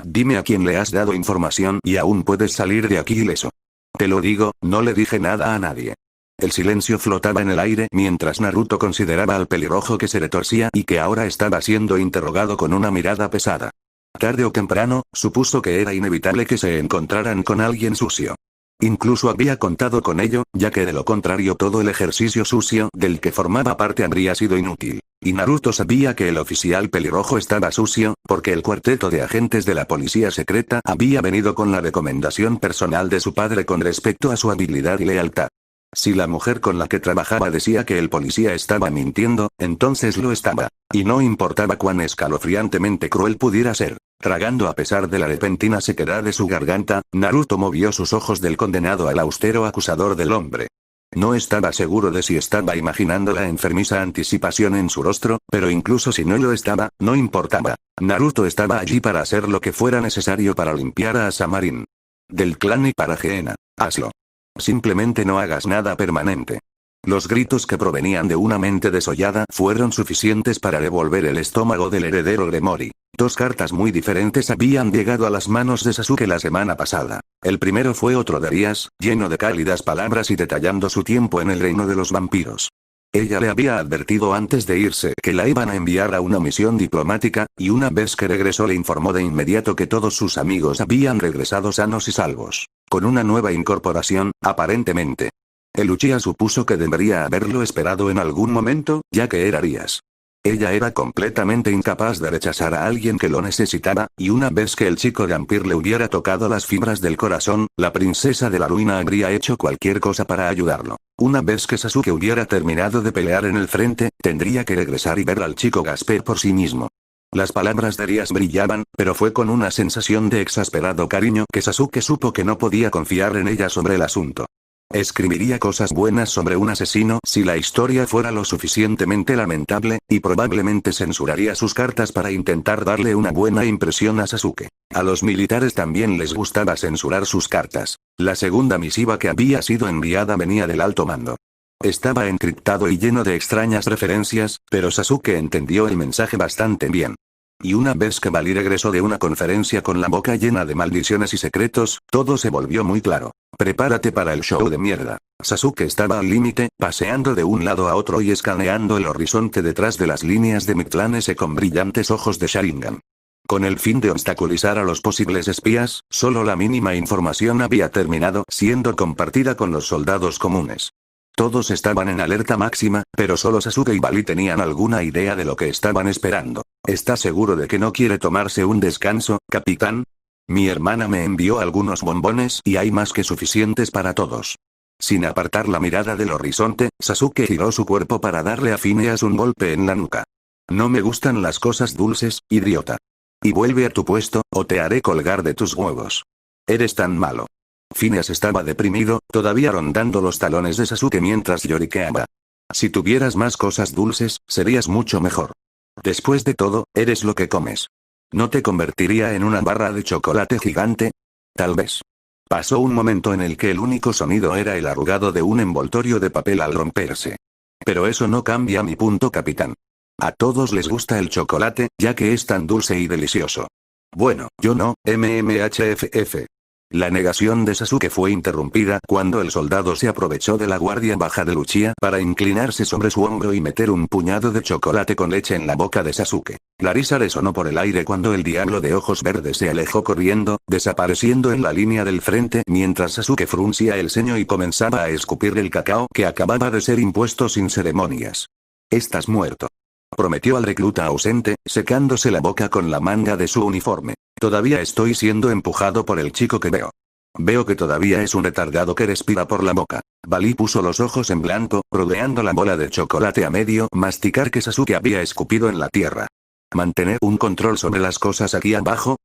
Dime a quién le has dado información y aún puedes salir de aquí ileso. Te lo digo, no le dije nada a nadie. El silencio flotaba en el aire mientras Naruto consideraba al pelirrojo que se retorcía y que ahora estaba siendo interrogado con una mirada pesada. Tarde o temprano, supuso que era inevitable que se encontraran con alguien sucio. Incluso había contado con ello, ya que de lo contrario todo el ejercicio sucio del que formaba parte habría sido inútil. Y Naruto sabía que el oficial pelirrojo estaba sucio, porque el cuarteto de agentes de la policía secreta había venido con la recomendación personal de su padre con respecto a su habilidad y lealtad. Si la mujer con la que trabajaba decía que el policía estaba mintiendo, entonces lo estaba. Y no importaba cuán escalofriantemente cruel pudiera ser. Tragando a pesar de la repentina sequedad de su garganta, Naruto movió sus ojos del condenado al austero acusador del hombre. No estaba seguro de si estaba imaginando la enfermiza anticipación en su rostro, pero incluso si no lo estaba, no importaba. Naruto estaba allí para hacer lo que fuera necesario para limpiar a Samarin del clan y para Gehenna. Hazlo. Simplemente no hagas nada permanente. Los gritos que provenían de una mente desollada fueron suficientes para revolver el estómago del heredero Gremori. 2 cartas muy diferentes habían llegado a las manos de Sasuke la semana pasada. El primero fue otro de Rías, lleno de cálidas palabras y detallando su tiempo en el reino de los vampiros. Ella le había advertido antes de irse que la iban a enviar a una misión diplomática, y una vez que regresó le informó de inmediato que todos sus amigos habían regresado sanos y salvos. Con una nueva incorporación, aparentemente. El Uchiha supuso que debería haberlo esperado en algún momento, ya que era Rías. Ella era completamente incapaz de rechazar a alguien que lo necesitaba, y una vez que el chico de Ampir le hubiera tocado las fibras del corazón, la princesa de la ruina habría hecho cualquier cosa para ayudarlo. Una vez que Sasuke hubiera terminado de pelear en el frente, tendría que regresar y ver al chico gaspear por sí mismo. Las palabras de Rias brillaban, pero fue con una sensación de exasperado cariño que Sasuke supo que no podía confiar en ella sobre el asunto. Escribiría cosas buenas sobre un asesino si la historia fuera lo suficientemente lamentable, y probablemente censuraría sus cartas para intentar darle una buena impresión a Sasuke. A los militares también les gustaba censurar sus cartas. La segunda misiva que había sido enviada venía del alto mando. Estaba encriptado y lleno de extrañas referencias, pero Sasuke entendió el mensaje bastante bien. Y una vez que Bali regresó de una conferencia con la boca llena de maldiciones y secretos, todo se volvió muy claro. Prepárate para el show de mierda. Sasuke estaba al límite, paseando de un lado a otro y escaneando el horizonte detrás de las líneas de Mictlán con brillantes ojos de Sharingan. Con el fin de obstaculizar a los posibles espías, solo la mínima información había terminado siendo compartida con los soldados comunes. Todos estaban en alerta máxima, pero solo Sasuke y Bali tenían alguna idea de lo que estaban esperando. ¿Está seguro de que no quiere tomarse un descanso, capitán? Mi hermana me envió algunos bombones y hay más que suficientes para todos. Sin apartar la mirada del horizonte, Sasuke giró su cuerpo para darle a Phineas un golpe en la nuca. No me gustan las cosas dulces, idiota. Y vuelve a tu puesto, o te haré colgar de tus huevos. Eres tan malo. Phineas estaba deprimido, todavía rondando los talones de Sasuke mientras lloriqueaba. Si tuvieras más cosas dulces, serías mucho mejor. Después de todo, eres lo que comes. ¿No te convertiría en una barra de chocolate gigante? Tal vez. Pasó un momento en el que el único sonido era el arrugado de un envoltorio de papel al romperse. Pero eso no cambia mi punto, capitán. A todos les gusta el chocolate, ya que es tan dulce y delicioso. Bueno, yo no, MMHFF. La negación de Sasuke fue interrumpida cuando el soldado se aprovechó de la guardia baja de Uchiha para inclinarse sobre su hombro y meter un puñado de chocolate con leche en la boca de Sasuke. La risa resonó por el aire cuando el diablo de ojos verdes se alejó corriendo, desapareciendo en la línea del frente mientras Sasuke fruncía el ceño y comenzaba a escupir el cacao que acababa de ser impuesto sin ceremonias. Estás muerto. Prometió al recluta ausente, secándose la boca con la manga de su uniforme. Todavía estoy siendo empujado por el chico que veo. Veo que todavía es un retardado que respira por la boca. Bali puso los ojos en blanco, rodeando la bola de chocolate a medio masticar que Sasuke había escupido en la tierra. ¿Mantener un control sobre las cosas aquí abajo?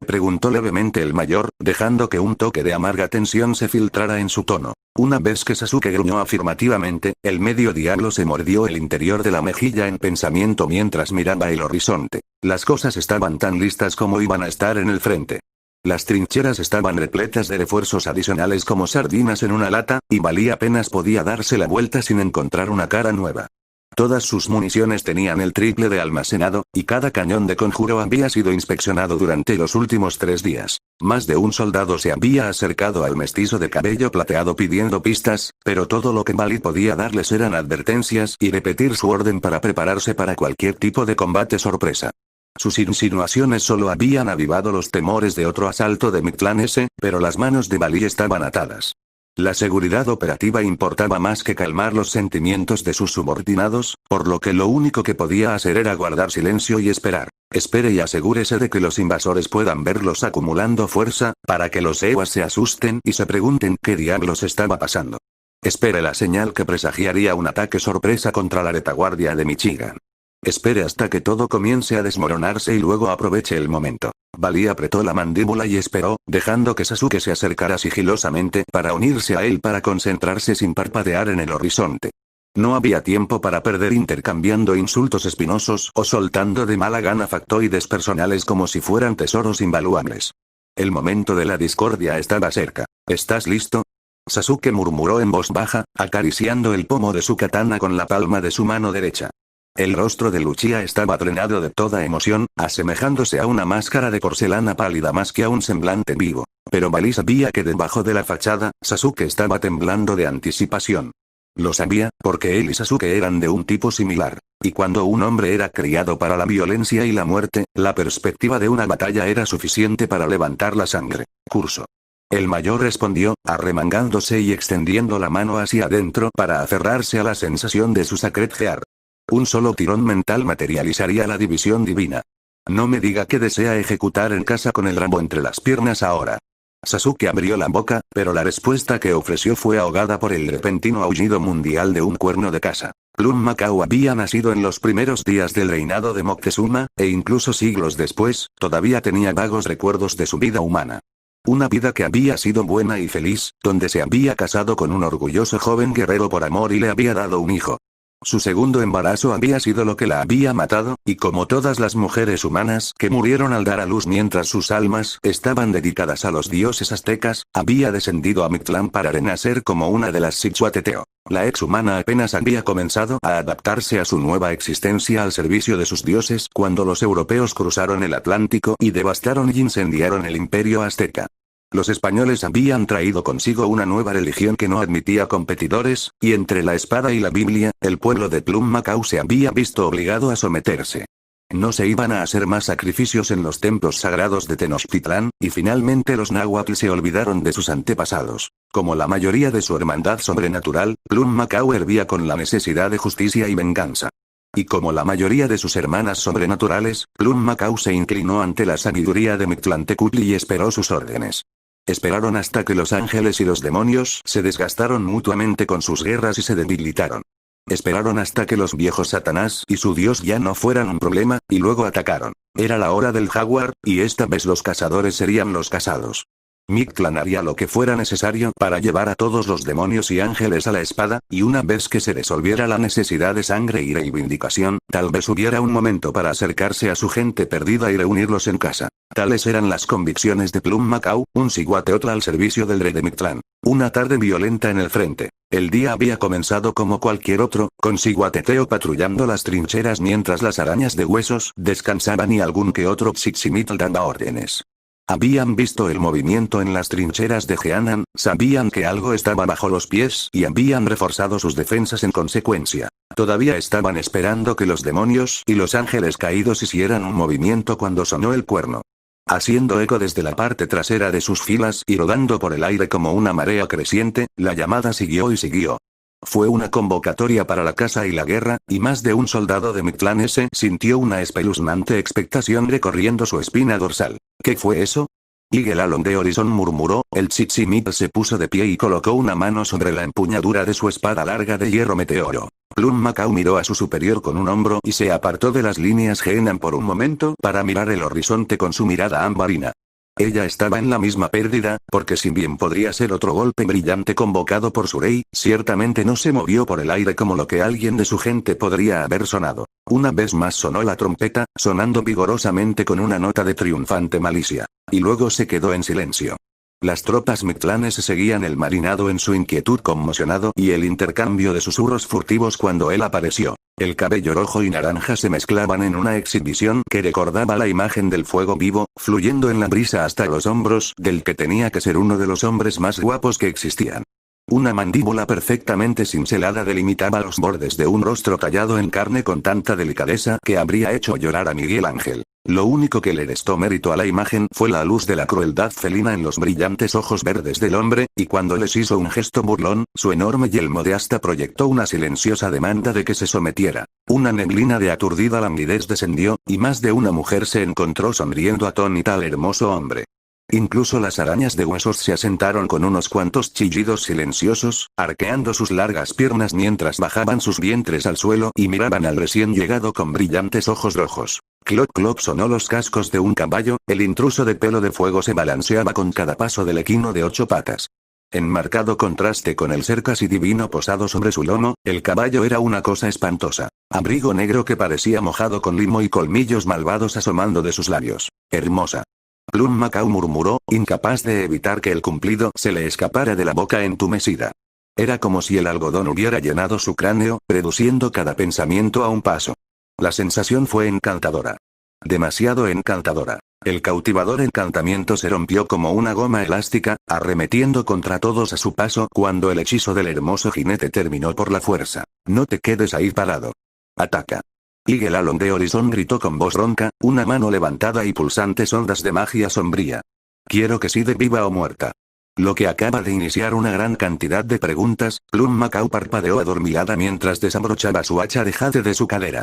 Preguntó levemente el mayor, dejando que un toque de amarga tensión se filtrara en su tono. Una vez que Sasuke gruñó afirmativamente, el medio diablo se mordió el interior de la mejilla en pensamiento mientras miraba el horizonte. Las cosas estaban tan listas como iban a estar en el frente. Las trincheras estaban repletas de refuerzos adicionales como sardinas en una lata, y Bali apenas podía darse la vuelta sin encontrar una cara nueva. Todas sus municiones tenían el triple de almacenado, y cada cañón de conjuro había sido inspeccionado durante los últimos 3 días. Más de un soldado se había acercado al mestizo de cabello plateado pidiendo pistas, pero todo lo que Bali podía darles eran advertencias y repetir su orden para prepararse para cualquier tipo de combate sorpresa. Sus insinuaciones solo habían avivado los temores de otro asalto de Mictlán, pero las manos de Bali estaban atadas. La seguridad operativa importaba más que calmar los sentimientos de sus subordinados, por lo que lo único que podía hacer era guardar silencio y esperar. Espere y asegúrese de que los invasores puedan verlos acumulando fuerza, para que los Ewas se asusten y se pregunten qué diablos estaba pasando. Espere la señal que presagiaría un ataque sorpresa contra la retaguardia de Michigan. Espere hasta que todo comience a desmoronarse y luego aproveche el momento. Bali apretó la mandíbula y esperó, dejando que Sasuke se acercara sigilosamente para unirse a él para concentrarse sin parpadear en el horizonte. No había tiempo para perder intercambiando insultos espinosos o soltando de mala gana factoides personales como si fueran tesoros invaluables. El momento de la discordia estaba cerca. ¿Estás listo? Sasuke murmuró en voz baja, acariciando el pomo de su katana con la palma de su mano derecha. El rostro de Uchiha estaba drenado de toda emoción, asemejándose a una máscara de porcelana pálida más que a un semblante vivo. Pero Bali sabía que debajo de la fachada, Sasuke estaba temblando de anticipación. Lo sabía, porque él y Sasuke eran de un tipo similar. Y cuando un hombre era criado para la violencia y la muerte, la perspectiva de una batalla era suficiente para levantar la sangre. Curso. El mayor respondió, arremangándose y extendiendo la mano hacia adentro para aferrarse a la sensación de su sacred gear. Un solo tirón mental materializaría la división divina. No me diga que desea ejecutar en casa con el ramo entre las piernas ahora. Sasuke abrió la boca, pero la respuesta que ofreció fue ahogada por el repentino aullido mundial de un cuerno de caza. Plum Macao había nacido en los primeros días del reinado de Moctezuma, e incluso siglos después, todavía tenía vagos recuerdos de su vida humana. Una vida que había sido buena y feliz, donde se había casado con un orgulloso joven guerrero por amor y le había dado un hijo. Su segundo embarazo había sido lo que la había matado, y como todas las mujeres humanas que murieron al dar a luz mientras sus almas estaban dedicadas a los dioses aztecas, había descendido a Mictlán para renacer como una de las Xixhuateteo. La ex humana apenas había comenzado a adaptarse a su nueva existencia al servicio de sus dioses cuando los europeos cruzaron el Atlántico y devastaron y incendiaron el imperio azteca. Los españoles habían traído consigo una nueva religión que no admitía competidores, y entre la espada y la Biblia, el pueblo de Plum Macao se había visto obligado a someterse. No se iban a hacer más sacrificios en los templos sagrados de Tenochtitlán, y finalmente los náhuatl se olvidaron de sus antepasados. Como la mayoría de su hermandad sobrenatural, Plum Macao hervía con la necesidad de justicia y venganza. Y como la mayoría de sus hermanas sobrenaturales, Plum Macao se inclinó ante la sabiduría de Mictlantecutli y esperó sus órdenes. Esperaron hasta que los ángeles y los demonios se desgastaron mutuamente con sus guerras y se debilitaron. Esperaron hasta que los viejos Satanás y su dios ya no fueran un problema, y luego atacaron. Era la hora del jaguar, y esta vez los cazadores serían los cazados. Mictlán haría lo que fuera necesario para llevar a todos los demonios y ángeles a la espada, y una vez que se resolviera la necesidad de sangre y reivindicación, tal vez hubiera un momento para acercarse a su gente perdida y reunirlos en casa. Tales eran las convicciones de Plum Macao, un Ciguateotl al servicio del rey de Mictlán. Una tarde violenta en el frente. El día había comenzado como cualquier otro, con Ciguateteo patrullando las trincheras mientras las arañas de huesos descansaban y algún que otro Xiximitl daba órdenes. Habían visto el movimiento en las trincheras de Jeanan, sabían que algo estaba bajo los pies y habían reforzado sus defensas en consecuencia. Todavía estaban esperando que los demonios y los ángeles caídos hicieran un movimiento cuando sonó el cuerno. Haciendo eco desde la parte trasera de sus filas y rodando por el aire como una marea creciente, la llamada siguió y siguió. Fue una convocatoria para la caza y la guerra, y más de un soldado de Mictlán sintió una espeluznante expectación recorriendo su espina dorsal. ¿Qué fue eso? Iguelalon de Horizon murmuró, el Xiximitl se puso de pie y colocó una mano sobre la empuñadura de su espada larga de hierro meteoro. Plum Macao miró a su superior con un hombro y se apartó de las líneas Jeanan por un momento para mirar el horizonte con su mirada ambarina. Ella estaba en la misma pérdida, porque si bien podría ser otro golpe brillante convocado por su rey, ciertamente no se movió por el aire como lo que alguien de su gente podría haber sonado. Una vez más sonó la trompeta, sonando vigorosamente con una nota de triunfante malicia. Y luego se quedó en silencio. Las tropas mictlanes seguían el marinado en su inquietud conmocionado y el intercambio de susurros furtivos cuando él apareció. El cabello rojo y naranja se mezclaban en una exhibición que recordaba la imagen del fuego vivo, fluyendo en la brisa hasta los hombros del que tenía que ser uno de los hombres más guapos que existían. Una mandíbula perfectamente cincelada delimitaba los bordes de un rostro tallado en carne con tanta delicadeza que habría hecho llorar a Miguel Ángel. Lo único que le restó mérito a la imagen fue la luz de la crueldad felina en los brillantes ojos verdes del hombre, y cuando les hizo un gesto burlón, su enorme yelmo de asta proyectó una silenciosa demanda de que se sometiera. Una neblina de aturdida languidez descendió, y más de una mujer se encontró sonriendo atónita al hermoso hombre. Incluso las arañas de huesos se asentaron con unos cuantos chillidos silenciosos, arqueando sus largas piernas mientras bajaban sus vientres al suelo y miraban al recién llegado con brillantes ojos rojos. Clop clop sonó los cascos de un caballo, el intruso de pelo de fuego se balanceaba con cada paso del equino de 8 patas. En marcado contraste con el ser casi divino posado sobre su lomo, el caballo era una cosa espantosa. Abrigo negro que parecía mojado con limo y colmillos malvados asomando de sus labios. Hermosa. Plum Macao murmuró, incapaz de evitar que el cumplido se le escapara de la boca entumecida. Era como si el algodón hubiera llenado su cráneo, reduciendo cada pensamiento a un paso. La sensación fue encantadora. Demasiado encantadora. El cautivador encantamiento se rompió como una goma elástica, arremetiendo contra todos a su paso cuando el hechizo del hermoso jinete terminó por la fuerza. No te quedes ahí parado. Ataca. Iguelalon de Horizon gritó con voz ronca, una mano levantada y pulsantes ondas de magia sombría. Quiero que Side viva o muerta. Lo que acaba de iniciar una gran cantidad de preguntas, Plum Macao parpadeó adormilada mientras desabrochaba su hacha de jade de su cadera.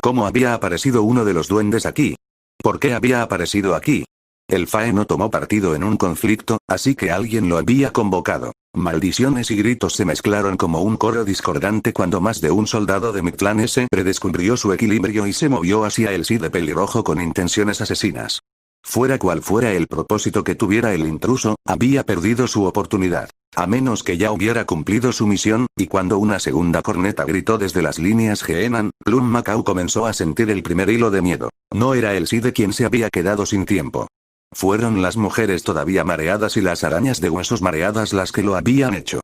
¿Cómo había aparecido uno de los duendes aquí? ¿Por qué había aparecido aquí? El Fae no tomó partido en un conflicto, así que alguien lo había convocado. Maldiciones y gritos se mezclaron como un coro discordante cuando más de un soldado de Mictlán S redescubrió su equilibrio y se movió hacia el Side pelirrojo con intenciones asesinas. Fuera cual fuera el propósito que tuviera el intruso, había perdido su oportunidad. A menos que ya hubiera cumplido su misión, y cuando una segunda corneta gritó desde las líneas Geenan, Plum Macao comenzó a sentir el primer hilo de miedo. No era el Side quien se había quedado sin tiempo. Fueron las mujeres todavía mareadas y las arañas de huesos mareadas las que lo habían hecho.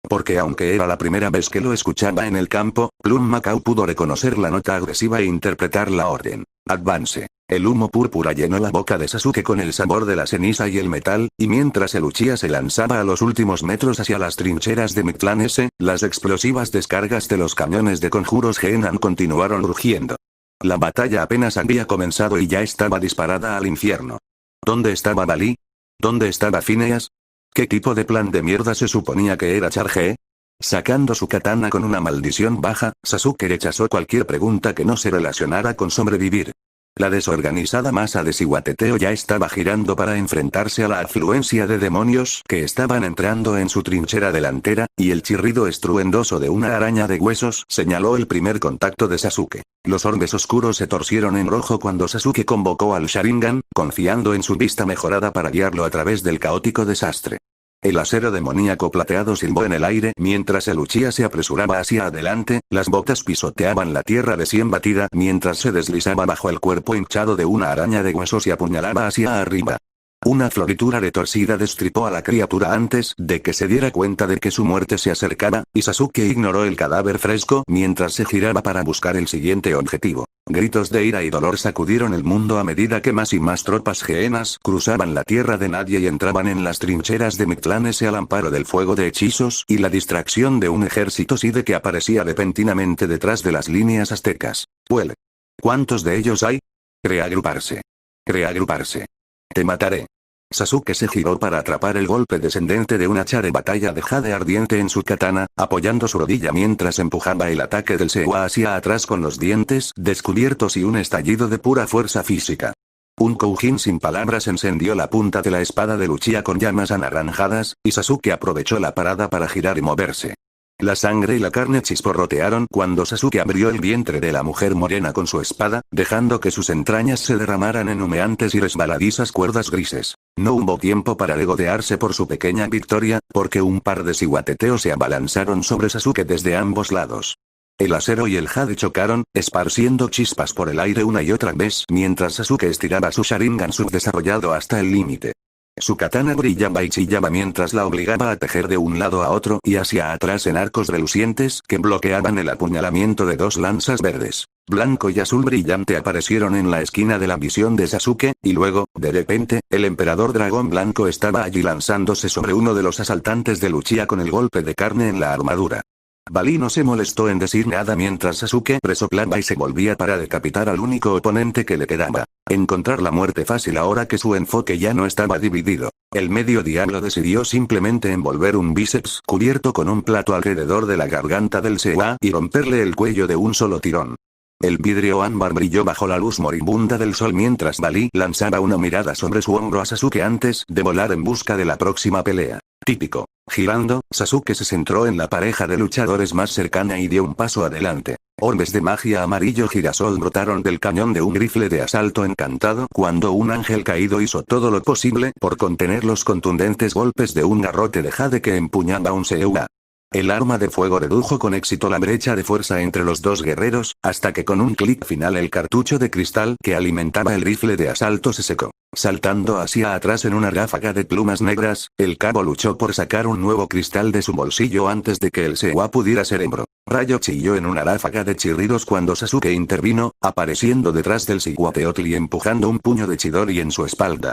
Porque aunque era la primera vez que lo escuchaba en el campo, Plum Macao pudo reconocer la nota agresiva e interpretar la orden. Advance. El humo púrpura llenó la boca de Sasuke con el sabor de la ceniza y el metal, y mientras el Uchiha se lanzaba a los últimos metros hacia las trincheras de Mictlán S, las explosivas descargas de los cañones de conjuros Geenan continuaron rugiendo. La batalla apenas había comenzado y ya estaba disparada al infierno. ¿Dónde estaba Balí? ¿Dónde estaba Phineas? ¿Qué tipo de plan de mierda se suponía que era Charge? Sacando su katana con una maldición baja, Sasuke rechazó cualquier pregunta que no se relacionara con sobrevivir. La desorganizada masa de Cihuateteo ya estaba girando para enfrentarse a la afluencia de demonios que estaban entrando en su trinchera delantera, y el chirrido estruendoso de una araña de huesos señaló el primer contacto de Sasuke. Los orbes oscuros se torcieron en rojo cuando Sasuke convocó al Sharingan, confiando en su vista mejorada para guiarlo a través del caótico desastre. El acero demoníaco plateado silbó en el aire mientras el Uchiha se apresuraba hacia adelante, las botas pisoteaban la tierra recién batida mientras se deslizaba bajo el cuerpo hinchado de una araña de huesos y apuñalaba hacia arriba. Una floritura retorcida destripó a la criatura antes de que se diera cuenta de que su muerte se acercaba, y Sasuke ignoró el cadáver fresco mientras se giraba para buscar el siguiente objetivo. Gritos de ira y dolor sacudieron el mundo a medida que más y más tropas geenas cruzaban la tierra de nadie y entraban en las trincheras de Mictlán S al amparo del fuego de hechizos y la distracción de un ejército Side que aparecía repentinamente detrás de las líneas aztecas. Huele. ¿Cuántos de ellos hay? Reagruparse. Reagruparse. Te mataré. Sasuke se giró para atrapar el golpe descendente de un hacha de batalla de jade ardiente en su katana, apoyando su rodilla mientras empujaba el ataque del Sewa hacia atrás con los dientes descubiertos y un estallido de pura fuerza física. Un Koujin sin palabras encendió la punta de la espada de Uchiha con llamas anaranjadas, y Sasuke aprovechó la parada para girar y moverse. La sangre y la carne chisporrotearon cuando Sasuke abrió el vientre de la mujer morena con su espada, dejando que sus entrañas se derramaran en humeantes y resbaladizas cuerdas grises. No hubo tiempo para regodearse por su pequeña victoria, porque un par de cihuateteos se abalanzaron sobre Sasuke desde ambos lados. El acero y el jade chocaron, esparciendo chispas por el aire una y otra vez mientras Sasuke estiraba su Sharingan subdesarrollado hasta el límite. Su katana brillaba y chillaba mientras la obligaba a tejer de un lado a otro y hacia atrás en arcos relucientes que bloqueaban el apuñalamiento de dos lanzas verdes. Blanco y azul brillante aparecieron en la esquina de la visión de Sasuke, y luego, de repente, el emperador dragón blanco estaba allí lanzándose sobre uno de los asaltantes de Uchiha con el golpe de carne en la armadura. Balí no se molestó en decir nada mientras Sasuke resoplaba y se volvía para decapitar al único oponente que le quedaba. Encontrar la muerte fácil ahora que su enfoque ya no estaba dividido. El medio diablo decidió simplemente envolver un bíceps cubierto con un plato alrededor de la garganta del Sewa y romperle el cuello de un solo tirón. El vidrio ámbar brilló bajo la luz moribunda del sol mientras Balí lanzaba una mirada sobre su hombro a Sasuke antes de volar en busca de la próxima pelea. Típico. Girando, Sasuke se centró en la pareja de luchadores más cercana y dio un paso adelante. Orbes de magia amarillo girasol brotaron del cañón de un rifle de asalto encantado cuando un ángel caído hizo todo lo posible por contener los contundentes golpes de un garrote de jade que empuñaba un Sewa. El arma de fuego redujo con éxito la brecha de fuerza entre los dos guerreros, hasta que con un clic final el cartucho de cristal que alimentaba el rifle de asalto se secó. Saltando hacia atrás en una ráfaga de plumas negras, el cabo luchó por sacar un nuevo cristal de su bolsillo antes de que el Sewa pudiera ser hembro. Rayo chilló en una ráfaga de chirridos cuando Sasuke intervino, apareciendo detrás del Cihuateotl y empujando un puño de Chidori en su espalda.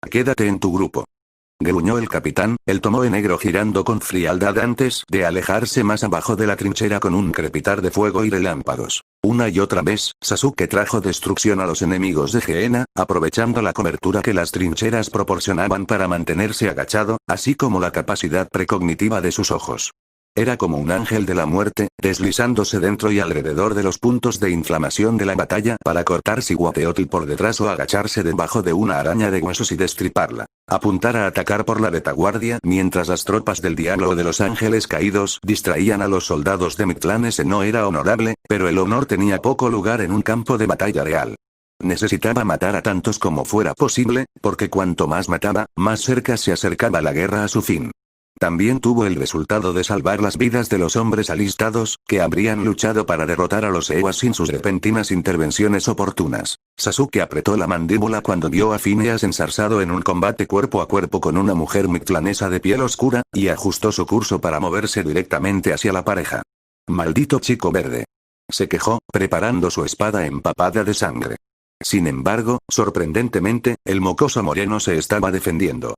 Quédate en tu grupo. Gruñó el capitán, el tomoe negro girando con frialdad antes de alejarse más abajo de la trinchera con un crepitar de fuego y relámpagos. Una y otra vez, Sasuke trajo destrucción a los enemigos de Geena, aprovechando la cobertura que las trincheras proporcionaban para mantenerse agachado, así como la capacidad precognitiva de sus ojos. Era como un ángel de la muerte, deslizándose dentro y alrededor de los puntos de inflamación de la batalla para cortar Siguateotl por detrás o agacharse debajo de una araña de huesos y destriparla. Apuntar a atacar por la retaguardia mientras las tropas del diablo o de los ángeles caídos distraían a los soldados de Mictlanese no era honorable, pero el honor tenía poco lugar en un campo de batalla real. Necesitaba matar a tantos como fuera posible, porque cuanto más mataba, más cerca se acercaba la guerra a su fin. También tuvo el resultado de salvar las vidas de los hombres alistados, que habrían luchado para derrotar a los Ewas sin sus repentinas intervenciones oportunas. Sasuke apretó la mandíbula cuando vio a Phineas ensarzado en un combate cuerpo a cuerpo con una mujer mictlanesa de piel oscura, y ajustó su curso para moverse directamente hacia la pareja. «Maldito chico verde», se quejó, preparando su espada empapada de sangre. Sin embargo, sorprendentemente, el mocoso moreno se estaba defendiendo.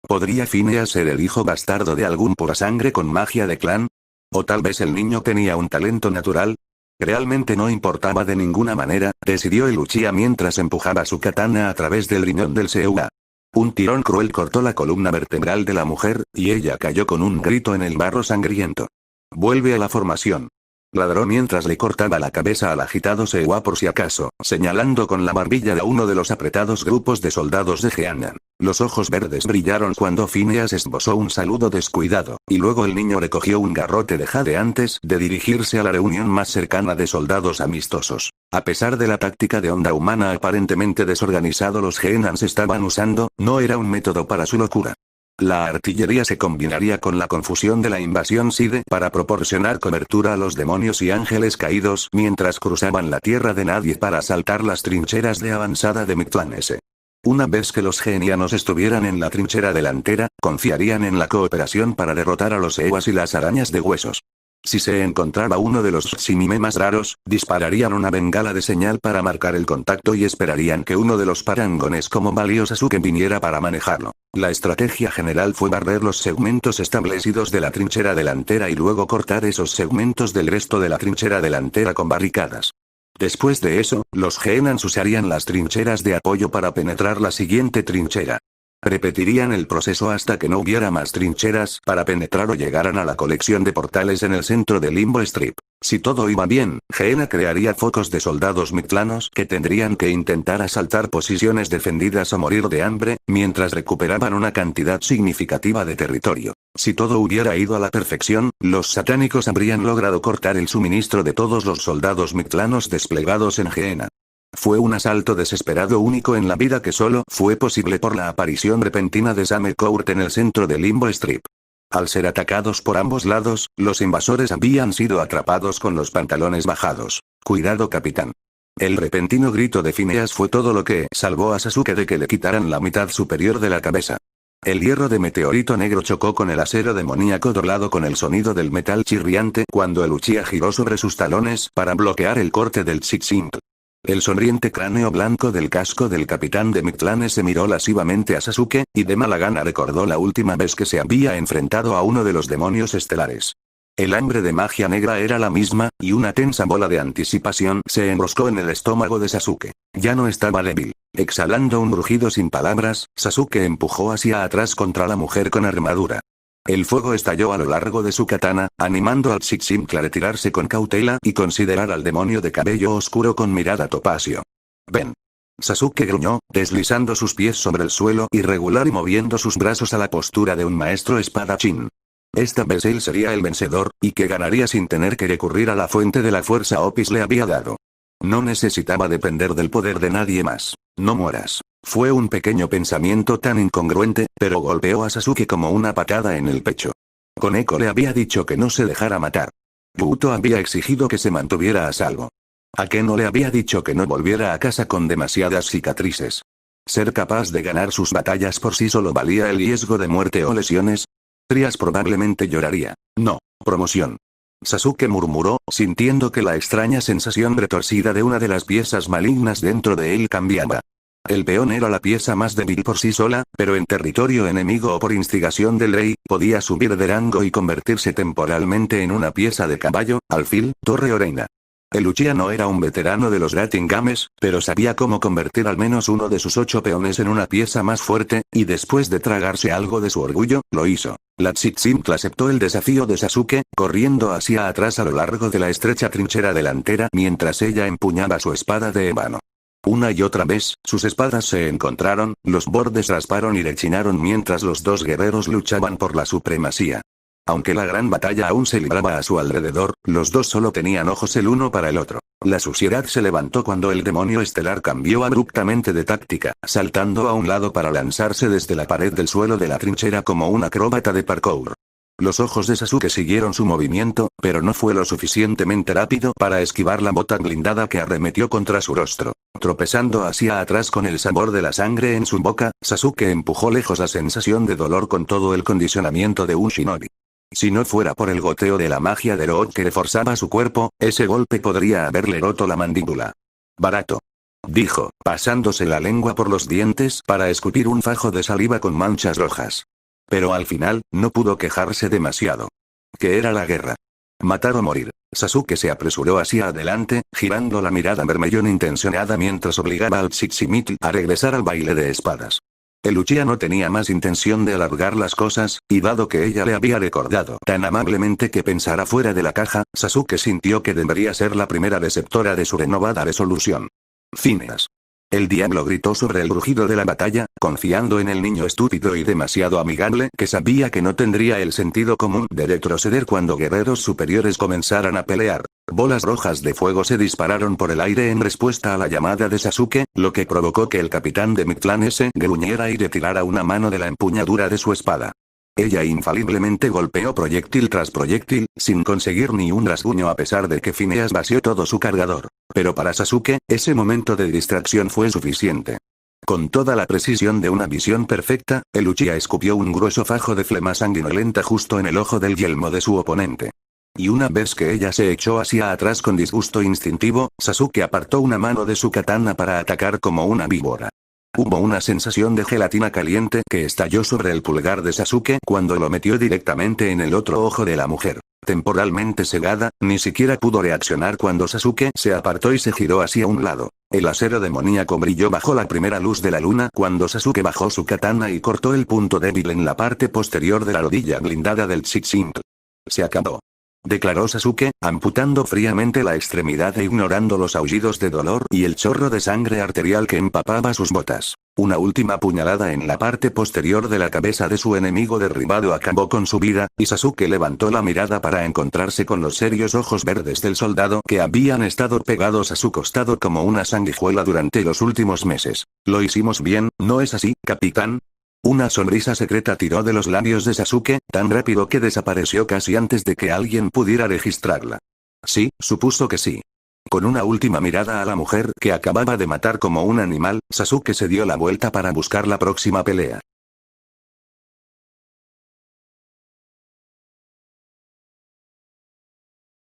¿Podría Phineas ser el hijo bastardo de algún purasangre con magia de clan? ¿O tal vez el niño tenía un talento natural? Realmente no importaba de ninguna manera, decidió el Uchiha mientras empujaba su katana a través del riñón del Seiwa. Un tirón cruel cortó la columna vertebral de la mujer, y ella cayó con un grito en el barro sangriento. «Vuelve a la formación», ladró mientras le cortaba la cabeza al agitado Seiwa por si acaso, señalando con la barbilla de uno de los apretados grupos de soldados de Jeannan. Los ojos verdes brillaron cuando Phineas esbozó un saludo descuidado, y luego el niño recogió un garrote de jade antes de dirigirse a la reunión más cercana de soldados amistosos. A pesar de la táctica de onda humana aparentemente desorganizado los Jeannans estaban usando, no era un método para su locura. La artillería se combinaría con la confusión de la invasión Side para proporcionar cobertura a los demonios y ángeles caídos mientras cruzaban la tierra de nadie para asaltar las trincheras de avanzada de Mictlanese. Una vez que los geenianos estuvieran en la trinchera delantera, confiarían en la cooperación para derrotar a los Ewas y las arañas de huesos. Si se encontraba uno de los Tsunime más raros, dispararían una bengala de señal para marcar el contacto y esperarían que uno de los parangones como Bali o Sasuke viniera para manejarlo. La estrategia general fue barrer los segmentos establecidos de la trinchera delantera y luego cortar esos segmentos del resto de la trinchera delantera con barricadas. Después de eso, los Geennans usarían las trincheras de apoyo para penetrar la siguiente trinchera. Repetirían el proceso hasta que no hubiera más trincheras para penetrar o llegaran a la colección de portales en el centro de Limbo Strip. Si todo iba bien, Gehenna crearía focos de soldados mictlanos que tendrían que intentar asaltar posiciones defendidas o morir de hambre, mientras recuperaban una cantidad significativa de territorio. Si todo hubiera ido a la perfección, los satánicos habrían logrado cortar el suministro de todos los soldados mictlanos desplegados en Gehenna. Fue un asalto desesperado único en la vida que solo fue posible por la aparición repentina de Same Court en el centro de Limbo Strip. Al ser atacados por ambos lados, los invasores habían sido atrapados con los pantalones bajados. «Cuidado, capitán». El repentino grito de Phineas fue todo lo que salvó a Sasuke de que le quitaran la mitad superior de la cabeza. El hierro de meteorito negro chocó con el acero demoníaco doblado con el sonido del metal chirriante cuando el Uchiha giró sobre sus talones para bloquear el corte del Tzitzintl. El sonriente cráneo blanco del casco del capitán de Mictlanes se miró lascivamente a Sasuke, y de mala gana recordó la última vez que se había enfrentado a uno de los demonios estelares. El hambre de magia negra era la misma, y una tensa bola de anticipación se enroscó en el estómago de Sasuke. Ya no estaba débil. Exhalando un rugido sin palabras, Sasuke empujó hacia atrás contra la mujer con armadura. El fuego estalló a lo largo de su katana, animando al Tzitzintl a retirarse con cautela y considerar al demonio de cabello oscuro con mirada topacio. «Ven». Sasuke gruñó, deslizando sus pies sobre el suelo irregular y moviendo sus brazos a la postura de un maestro espadachín. Esta vez él sería el vencedor, y que ganaría sin tener que recurrir a la fuente de la fuerza Opis le había dado. No necesitaba depender del poder de nadie más. «No mueras». Fue un pequeño pensamiento tan incongruente, pero golpeó a Sasuke como una patada en el pecho. Koneko le había dicho que no se dejara matar. Buto había exigido que se mantuviera a salvo. Akeno le había dicho que no volviera a casa con demasiadas cicatrices. Ser capaz de ganar sus batallas por sí solo valía el riesgo de muerte o lesiones. Trias probablemente lloraría. «No, promoción». Sasuke murmuró, sintiendo que la extraña sensación retorcida de una de las piezas malignas dentro de él cambiaba. El peón era la pieza más débil por sí sola, pero en territorio enemigo o por instigación del rey, podía subir de rango y convertirse temporalmente en una pieza de caballo, alfil, torre o reina. El Uchiha no era un veterano de los Ratingames, pero sabía cómo convertir al menos uno de sus 8 peones en una pieza más fuerte, y después de tragarse algo de su orgullo, lo hizo. La Tzitzimtl aceptó el desafío de Sasuke, corriendo hacia atrás a lo largo de la estrecha trinchera delantera mientras ella empuñaba su espada de ébano. Una y otra vez, sus espadas se encontraron, los bordes rasparon y rechinaron mientras los dos guerreros luchaban por la supremacía. Aunque la gran batalla aún se libraba a su alrededor, los dos solo tenían ojos el uno para el otro. La suciedad se levantó cuando el demonio estelar cambió abruptamente de táctica, saltando a un lado para lanzarse desde la pared del suelo de la trinchera como un acróbata de parkour. Los ojos de Sasuke siguieron su movimiento, pero no fue lo suficientemente rápido para esquivar la bota blindada que arremetió contra su rostro. Tropezando hacia atrás con el sabor de la sangre en su boca, Sasuke empujó lejos la sensación de dolor con todo el condicionamiento de un shinobi. Si no fuera por el goteo de la magia de Root que reforzaba su cuerpo, ese golpe podría haberle roto la mandíbula. Barato. Dijo, pasándose la lengua por los dientes para escupir un fajo de saliva con manchas rojas. Pero al final, no pudo quejarse demasiado. ¿Qué era la guerra? Matar o morir. Sasuke se apresuró hacia adelante, girando la mirada vermellón intencionada mientras obligaba al Tzitzimtl a regresar al baile de espadas. El Uchiha no tenía más intención de alargar las cosas, y dado que ella le había recordado tan amablemente que pensara fuera de la caja, Sasuke sintió que debería ser la primera receptora de su renovada resolución. Phineas. El diablo gritó sobre el rugido de la batalla, confiando en el niño estúpido y demasiado amigable que sabía que no tendría el sentido común de retroceder cuando guerreros superiores comenzaran a pelear. Bolas rojas de fuego se dispararon por el aire en respuesta a la llamada de Sasuke, lo que provocó que el capitán de Mictlán S. gruñera y retirara una mano de la empuñadura de su espada. Ella infaliblemente golpeó proyectil tras proyectil, sin conseguir ni un rasguño a pesar de que Phineas vació todo su cargador. Pero para Sasuke, ese momento de distracción fue suficiente. Con toda la precisión de una visión perfecta, el Uchiha escupió un grueso fajo de flema sanguinolenta justo en el ojo del yelmo de su oponente. Y una vez que ella se echó hacia atrás con disgusto instintivo, Sasuke apartó una mano de su katana para atacar como una víbora. Hubo una sensación de gelatina caliente que estalló sobre el pulgar de Sasuke cuando lo metió directamente en el otro ojo de la mujer. Temporalmente cegada, ni siquiera pudo reaccionar cuando Sasuke se apartó y se giró hacia un lado. El acero demoníaco brilló bajo la primera luz de la luna cuando Sasuke bajó su katana y cortó el punto débil en la parte posterior de la rodilla blindada del Tzitzimtl. Se acabó. Declaró Sasuke, amputando fríamente la extremidad e ignorando los aullidos de dolor y el chorro de sangre arterial que empapaba sus botas. Una última puñalada en la parte posterior de la cabeza de su enemigo derribado acabó con su vida, y Sasuke levantó la mirada para encontrarse con los serios ojos verdes del soldado que habían estado pegados a su costado como una sanguijuela durante los últimos meses. Lo hicimos bien, ¿no es así, capitán? Una sonrisa secreta tiró de los labios de Sasuke, tan rápido que desapareció casi antes de que alguien pudiera registrarla. Sí, supuso que sí. Con una última mirada a la mujer que acababa de matar como un animal, Sasuke se dio la vuelta para buscar la próxima pelea.